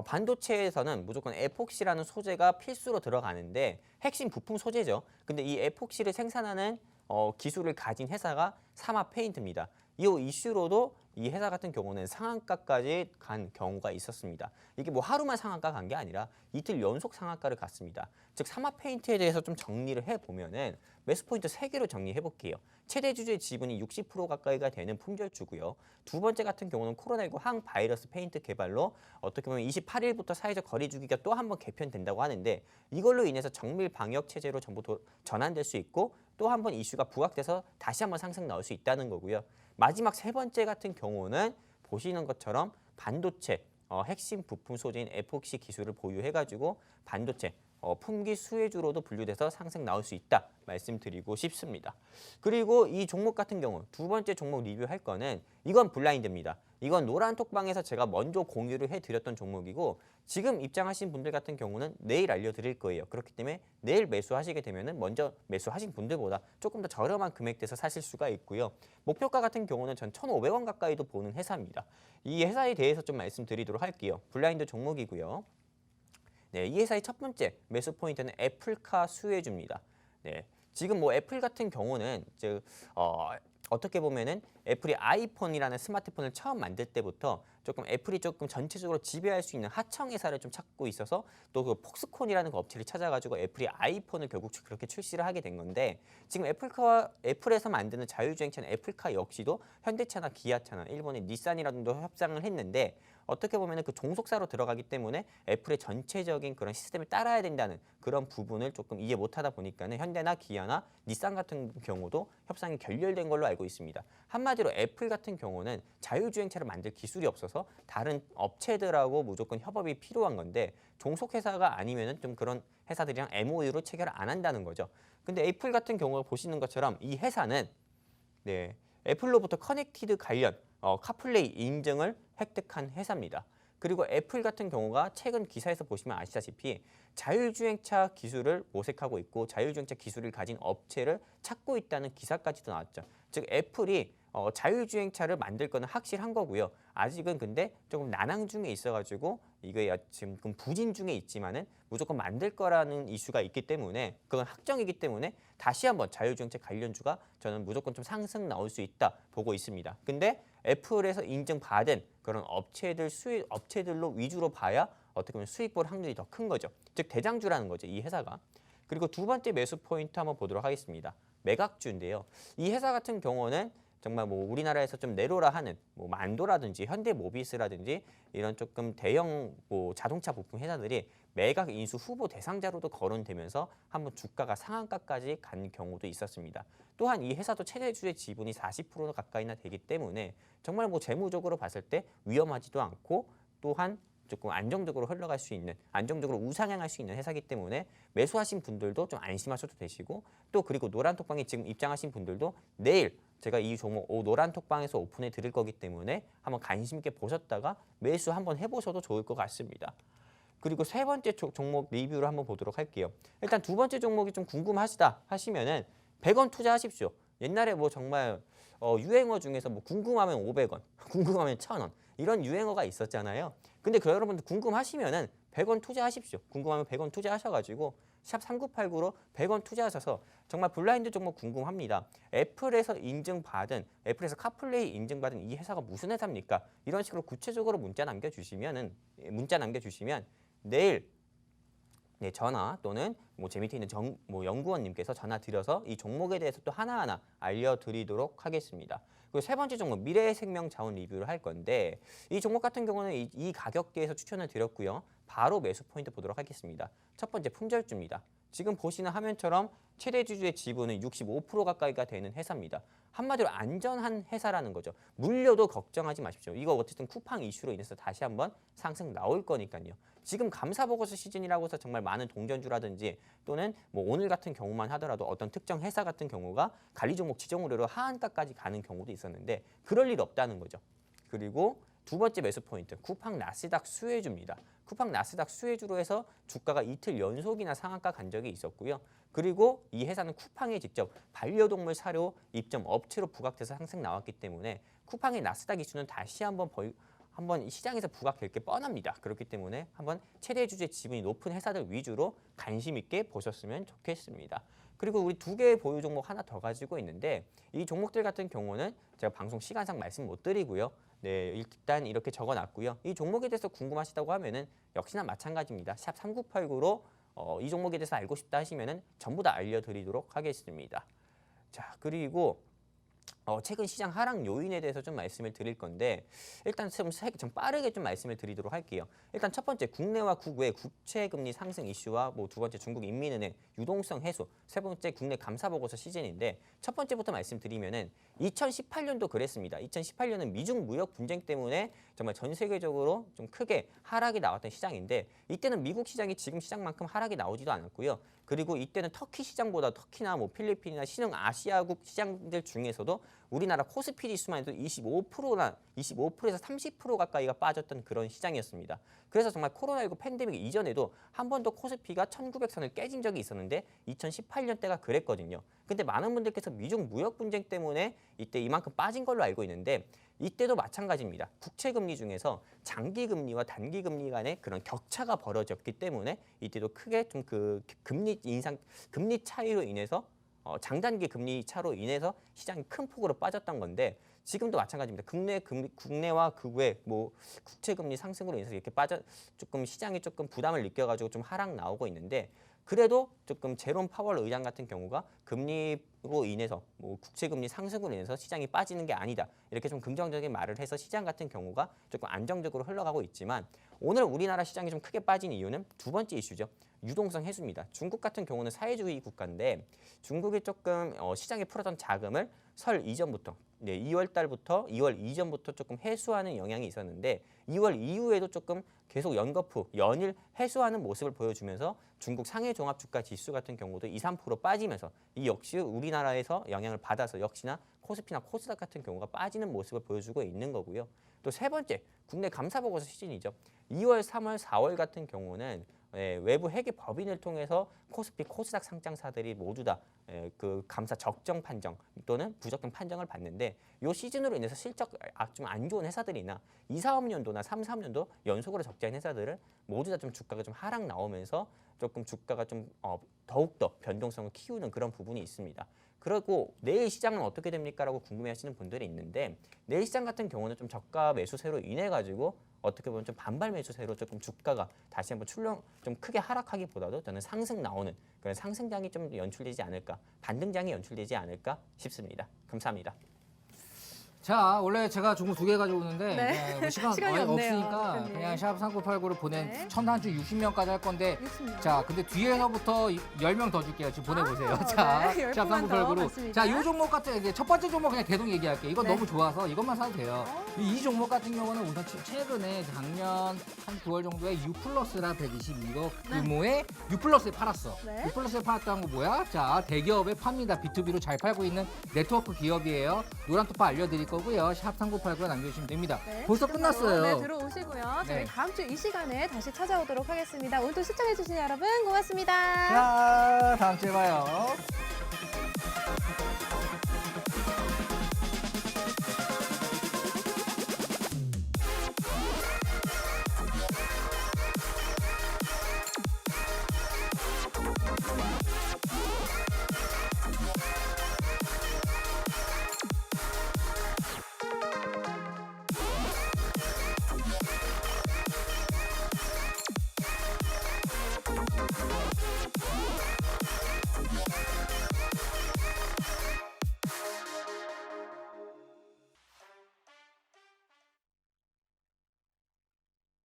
반도체에서는 무조건 에폭시라는 소재가 필수로 들어가는데 핵심 부품 소재죠. 근데 이 에폭시를 생산하는 기술을 가진 회사가 사마 페인트입니다. 이 이슈로도 이 회사 같은 경우는 상한가까지 간 경우가 있었습니다. 이게 뭐 하루만 상한가 간 게 아니라 이틀 연속 상한가를 갔습니다. 즉 사마 페인트에 대해서 좀 정리를 해보면은 매수 포인트 3개로 정리해 볼게요. 최대 주주의 지분이 60% 가까이가 되는 품절주고요. 두 번째 같은 경우는 코로나19 항바이러스 페인트 개발로 어떻게 보면 28일부터 사회적 거리 두기가 또 한 번 개편된다고 하는데 이걸로 인해서 정밀 방역 체제로 전부 전환될 수 있고 또 한 번 이슈가 부각돼서 다시 한번 상승 나올 수 있다는 거고요. 마지막 세 번째 같은 경우는 보시는 것처럼 반도체 핵심 부품 소재인 에폭시 기술을 보유해가지고 반도체 품귀 수혜주로도 분류돼서 상승 나올 수 있다 말씀드리고 싶습니다. 그리고 이 종목 같은 경우 두 번째 종목 리뷰할 거는 이건 블라인드입니다. 이건 노란톡방에서 제가 먼저 공유를 해드렸던 종목이고 지금 입장하신 분들 같은 경우는 내일 알려드릴 거예요. 그렇기 때문에 내일 매수하시게 되면은 먼저 매수하신 분들보다 조금 더 저렴한 금액대에서 사실 수가 있고요. 목표가 같은 경우는 전 1,500원 가까이도 보는 회사입니다. 이 회사에 대해서 좀 말씀드리도록 할게요. 블라인드 종목이고요. 네, 이 회사의 첫 번째 매수 포인트는 애플카 수혜주입니다. 네, 지금 뭐 애플 같은 경우는 어떻게 보면은 애플이 아이폰이라는 스마트폰을 처음 만들 때부터 조금 애플이 조금 전체적으로 지배할 수 있는 하청 회사를 좀 찾고 있어서 또 그 폭스콘이라는 그 업체를 찾아가지고 애플이 아이폰을 결국 그렇게 출시를 하게 된 건데 지금 애플에서 만드는 자율주행차는 애플카 역시도 현대차나 기아차나 일본의 닛산이라도 협상을 했는데 어떻게 보면 그 종속사로 들어가기 때문에 애플의 전체적인 그런 시스템을 따라야 된다는 그런 부분을 조금 이해 못하다 보니까는 현대나 기아나 닛산 같은 경우도 협상이 결렬된 걸로 알고 있습니다. 한마디로 애플 같은 경우는 자율주행차를 만들 기술이 없어서 다른 업체들하고 무조건 협업이 필요한 건데 종속회사가 아니면은 좀 그런 회사들이랑 MOU로 체결을 안 한다는 거죠. 근데 애플 같은 경우 보시는 것처럼 이 회사는 애플로부터 커넥티드 관련 카플레이 인증을 획득한 회사입니다. 그리고 애플 같은 경우가 최근 기사에서 보시면 아시다시피 자율주행차 기술을 모색하고 있고 자율주행차 기술을 가진 업체를 찾고 있다는 기사까지도 나왔죠. 즉 애플이 자율주행차를 만들 거는 확실한 거고요. 아직은 근데 조금 난항 중에 있어가지고 이게 지금 부진 중에 있지만은 무조건 만들 거라는 이슈가 있기 때문에 그건 확정이기 때문에 다시 한번 자율주행차 관련주가 저는 무조건 좀 상승 나올 수 있다 보고 있습니다. 근데 애플에서 인증받은 그런 업체들로 위주로 봐야 어떻게 보면 수익 볼 확률이 더 큰 거죠. 즉 대장주라는 거죠, 이 회사가. 그리고 두 번째 매수 포인트 한번 보도록 하겠습니다. 매각주인데요. 이 회사 같은 경우는 정말 뭐 우리나라에서 좀 내로라 하는 뭐 만도라든지 현대모비스라든지 이런 조금 대형 뭐 자동차 부품 회사들이 매각 인수 후보 대상자로도 거론되면서 한번 주가가 상한가까지 간 경우도 있었습니다. 또한 이 회사도 최대주의 지분이 40% 가까이나 되기 때문에 정말 뭐 재무적으로 봤을 때 위험하지도 않고 또한 조금 안정적으로 흘러갈 수 있는, 안정적으로 우상향할 수 있는 회사이기 때문에 매수하신 분들도 좀 안심하셔도 되시고, 또 그리고 노란톡방에 지금 입장하신 분들도 내일 제가 이 종목 노란톡방에서 오픈해 드릴 거기 때문에 한번 관심 있게 보셨다가 매수 한번 해보셔도 좋을 것 같습니다. 그리고 세 번째 종목 리뷰를 한번 보도록 할게요. 일단 두 번째 종목이 좀 궁금하시다 하시면은 100원 투자하십시오. 옛날에 뭐 정말 유행어 중에서 뭐 궁금하면 500원, 궁금하면 1000원 이런 유행어가 있었잖아요. 근데 그 여러분들 궁금하시면은 100원 투자하십시오. 궁금하면 100원 투자하셔가지고 샵 3989로 100원 투자하셔서 정말 블라인드 종목 궁금합니다. 애플에서 인증받은, 애플에서 카플레이 인증받은 이 회사가 무슨 회사입니까? 이런 식으로 구체적으로 문자 남겨주시면 내일 전화 또는 뭐 제 밑에 있는 연구원님께서 전화 드려서 이 종목에 대해서 또 하나하나 알려드리도록 하겠습니다. 그리고 세 번째 종목 미래생명자원 리뷰를 할 건데 이 종목 같은 경우는 이 가격대에서 추천을 드렸고요. 바로 매수 포인트 보도록 하겠습니다. 첫 번째 품절주입니다. 지금 보시는 화면처럼 최대 주주의 지분은 65% 가까이가 되는 회사입니다. 한마디로 안전한 회사라는 거죠. 물려도 걱정하지 마십시오. 이거 어쨌든 쿠팡 이슈로 인해서 다시 한번 상승 나올 거니까요. 지금 감사보고서 시즌이라고 해서 정말 많은 동전주라든지 또는 뭐 오늘 같은 경우만 하더라도 어떤 특정 회사 같은 경우가 관리 종목 지정 우려로 하한가까지 가는 경우도 있었는데 그럴 일 없다는 거죠. 그리고 두 번째 매수 포인트, 쿠팡 나스닥 수혜주입니다. 쿠팡 나스닥 수혜주로 해서 주가가 이틀 연속이나 상한가 간 적이 있었고요. 그리고 이 회사는 쿠팡에 직접 반려동물 사료 입점 업체로 부각돼서 상승 나왔기 때문에 쿠팡의 나스닥 이슈는 다시 한번 시장에서 부각될 게 뻔합니다. 그렇기 때문에 한번 최대 주주의 지분이 높은 회사들 위주로 관심 있게 보셨으면 좋겠습니다. 그리고 우리 두 개의 보유 종목 하나 더 가지고 있는데 이 종목들 같은 경우는 제가 방송 시간상 말씀 못 드리고요. 네, 일단 이렇게 적어놨고요. 이 종목에 대해서 궁금하시다고 하면은 역시나 마찬가지입니다. 샵 3989로 이 종목에 대해서 알고 싶다 하시면은 전부 다 알려드리도록 하겠습니다. 자, 그리고 최근 시장 하락 요인에 대해서 좀 말씀을 드릴 건데 일단 좀 빠르게 좀 말씀을 드리도록 할게요. 일단 첫 번째 국내와 국외 국채금리 상승 이슈와 뭐 두 번째 중국 인민은행 유동성 해소, 세 번째 국내 감사보고서 시즌인데 첫 번째부터 말씀드리면은 2018년도 그랬습니다. 2018년은 미중 무역 분쟁 때문에 정말 전 세계적으로 좀 크게 하락이 나왔던 시장인데 이때는 미국 시장이 지금 시장만큼 하락이 나오지도 않았고요. 그리고 이때는 터키 시장보다 터키나 뭐 필리핀이나 신흥 아시아국 시장들 중에서도 우리나라 코스피 지수만 해도 25%에서 30% 가까이가 빠졌던 그런 시장이었습니다. 그래서 정말 코로나19 팬데믹 이전에도 한 번도 코스피가 1900선을 깨진 적이 있었는데 2018년 때가 그랬거든요. 근데 많은 분들께서 미중 무역 분쟁 때문에 이때 이만큼 빠진 걸로 알고 있는데 이때도 마찬가지입니다. 국채금리 중에서 장기금리와 단기금리 간의 그런 격차가 벌어졌기 때문에 이때도 크게 좀 그 금리 차이로 인해서 장단기 금리 차로 인해서 시장이 큰 폭으로 빠졌던 건데 지금도 마찬가지입니다. 국내와 국외 뭐 국채금리 상승으로 인해서 이렇게 조금 시장이 조금 부담을 느껴가지고 좀 하락 나오고 있는데 그래도 조금 제롬 파월 의장 같은 경우가 금리로 인해서 뭐 국채금리 상승으로 인해서 시장이 빠지는 게 아니다 이렇게 좀 긍정적인 말을 해서 시장 같은 경우가 조금 안정적으로 흘러가고 있지만 오늘 우리나라 시장이 좀 크게 빠진 이유는 두 번째 이슈죠. 유동성 해소입니다. 중국 같은 경우는 사회주의 국가인데 중국이 조금 시장에 풀었던 자금을 설 이전부터 2월 달부터 2월 이전부터 조금 해소하는 영향이 있었는데 2월 이후에도 조금 계속 연일 해소하는 모습을 보여주면서 중국 상해 종합 주가 지수 같은 경우도 2~3% 빠지면서 이 역시 우리나라에서 영향을 받아서 역시나 코스피나 코스닥 같은 경우가 빠지는 모습을 보여주고 있는 거고요. 또 세 번째, 국내 감사보고서 시즌이죠. 2월, 3월, 4월 같은 경우는 외부 회계 법인을 통해서 코스피, 코스닥 상장사들이 모두 다 그 감사 적정 판정 또는 부적정 판정을 받는데 이 시즌으로 인해서 실적 좀 안 좋은 회사들이나 2~4년도나 3~4년도 연속으로 적자인 회사들은 모두 다 좀 주가가 좀 하락 나오면서 조금 주가가 좀 더욱더 변동성을 키우는 그런 부분이 있습니다. 그리고 내일 시장은 어떻게 됩니까? 라고 궁금해하시는 분들이 있는데 내일 시장 같은 경우는 좀 저가 매수세로 인해 가지고 어떻게 보면 좀 반발 매수세로 조금 주가가 다시 한번 좀 크게 하락하기보다도 저는 상승 나오는 그런 상승장이 좀 연출되지 않을까, 반등장이 연출되지 않을까 싶습니다. 감사합니다. 자, 원래 제가 종목 2개 가지고 오는데 네. 뭐 시간이 시간이 없네요, 없으니까 대표님. 그냥 샵 3989로 보낸 네. 천단주 60명까지 할 건데 60명. 자, 근데 뒤에서부터 10명 더 줄게요. 지금 보내보세요. 아, 자, 네, 샵 10분만 더 3989로. 맞습니다. 자, 이 종목 같은 이게 첫 번째 종목 그냥 계속 얘기할게요. 이건 네. 너무 좋아서 이것만 사도 돼요. 이 종목 같은 경우는 우선 최근에 작년 한 9월 정도에 U+라 122거 규모의 U+에 팔았어. 네. U+에 팔았다는 거 뭐야? 자, 대기업에 팝니다. B2B로 잘 팔고 있는 네트워크 기업이에요. 노란 투파 알려드릴 거고요. 샵 3989 남겨주시면 됩니다. 네, 벌써 지금 바로, 끝났어요. 네, 들어오시고요. 저희 네. 다음 주 이 시간에 다시 찾아오도록 하겠습니다. 오늘도 시청해주신 여러분 고맙습니다. 자, 다음 주에 봐요.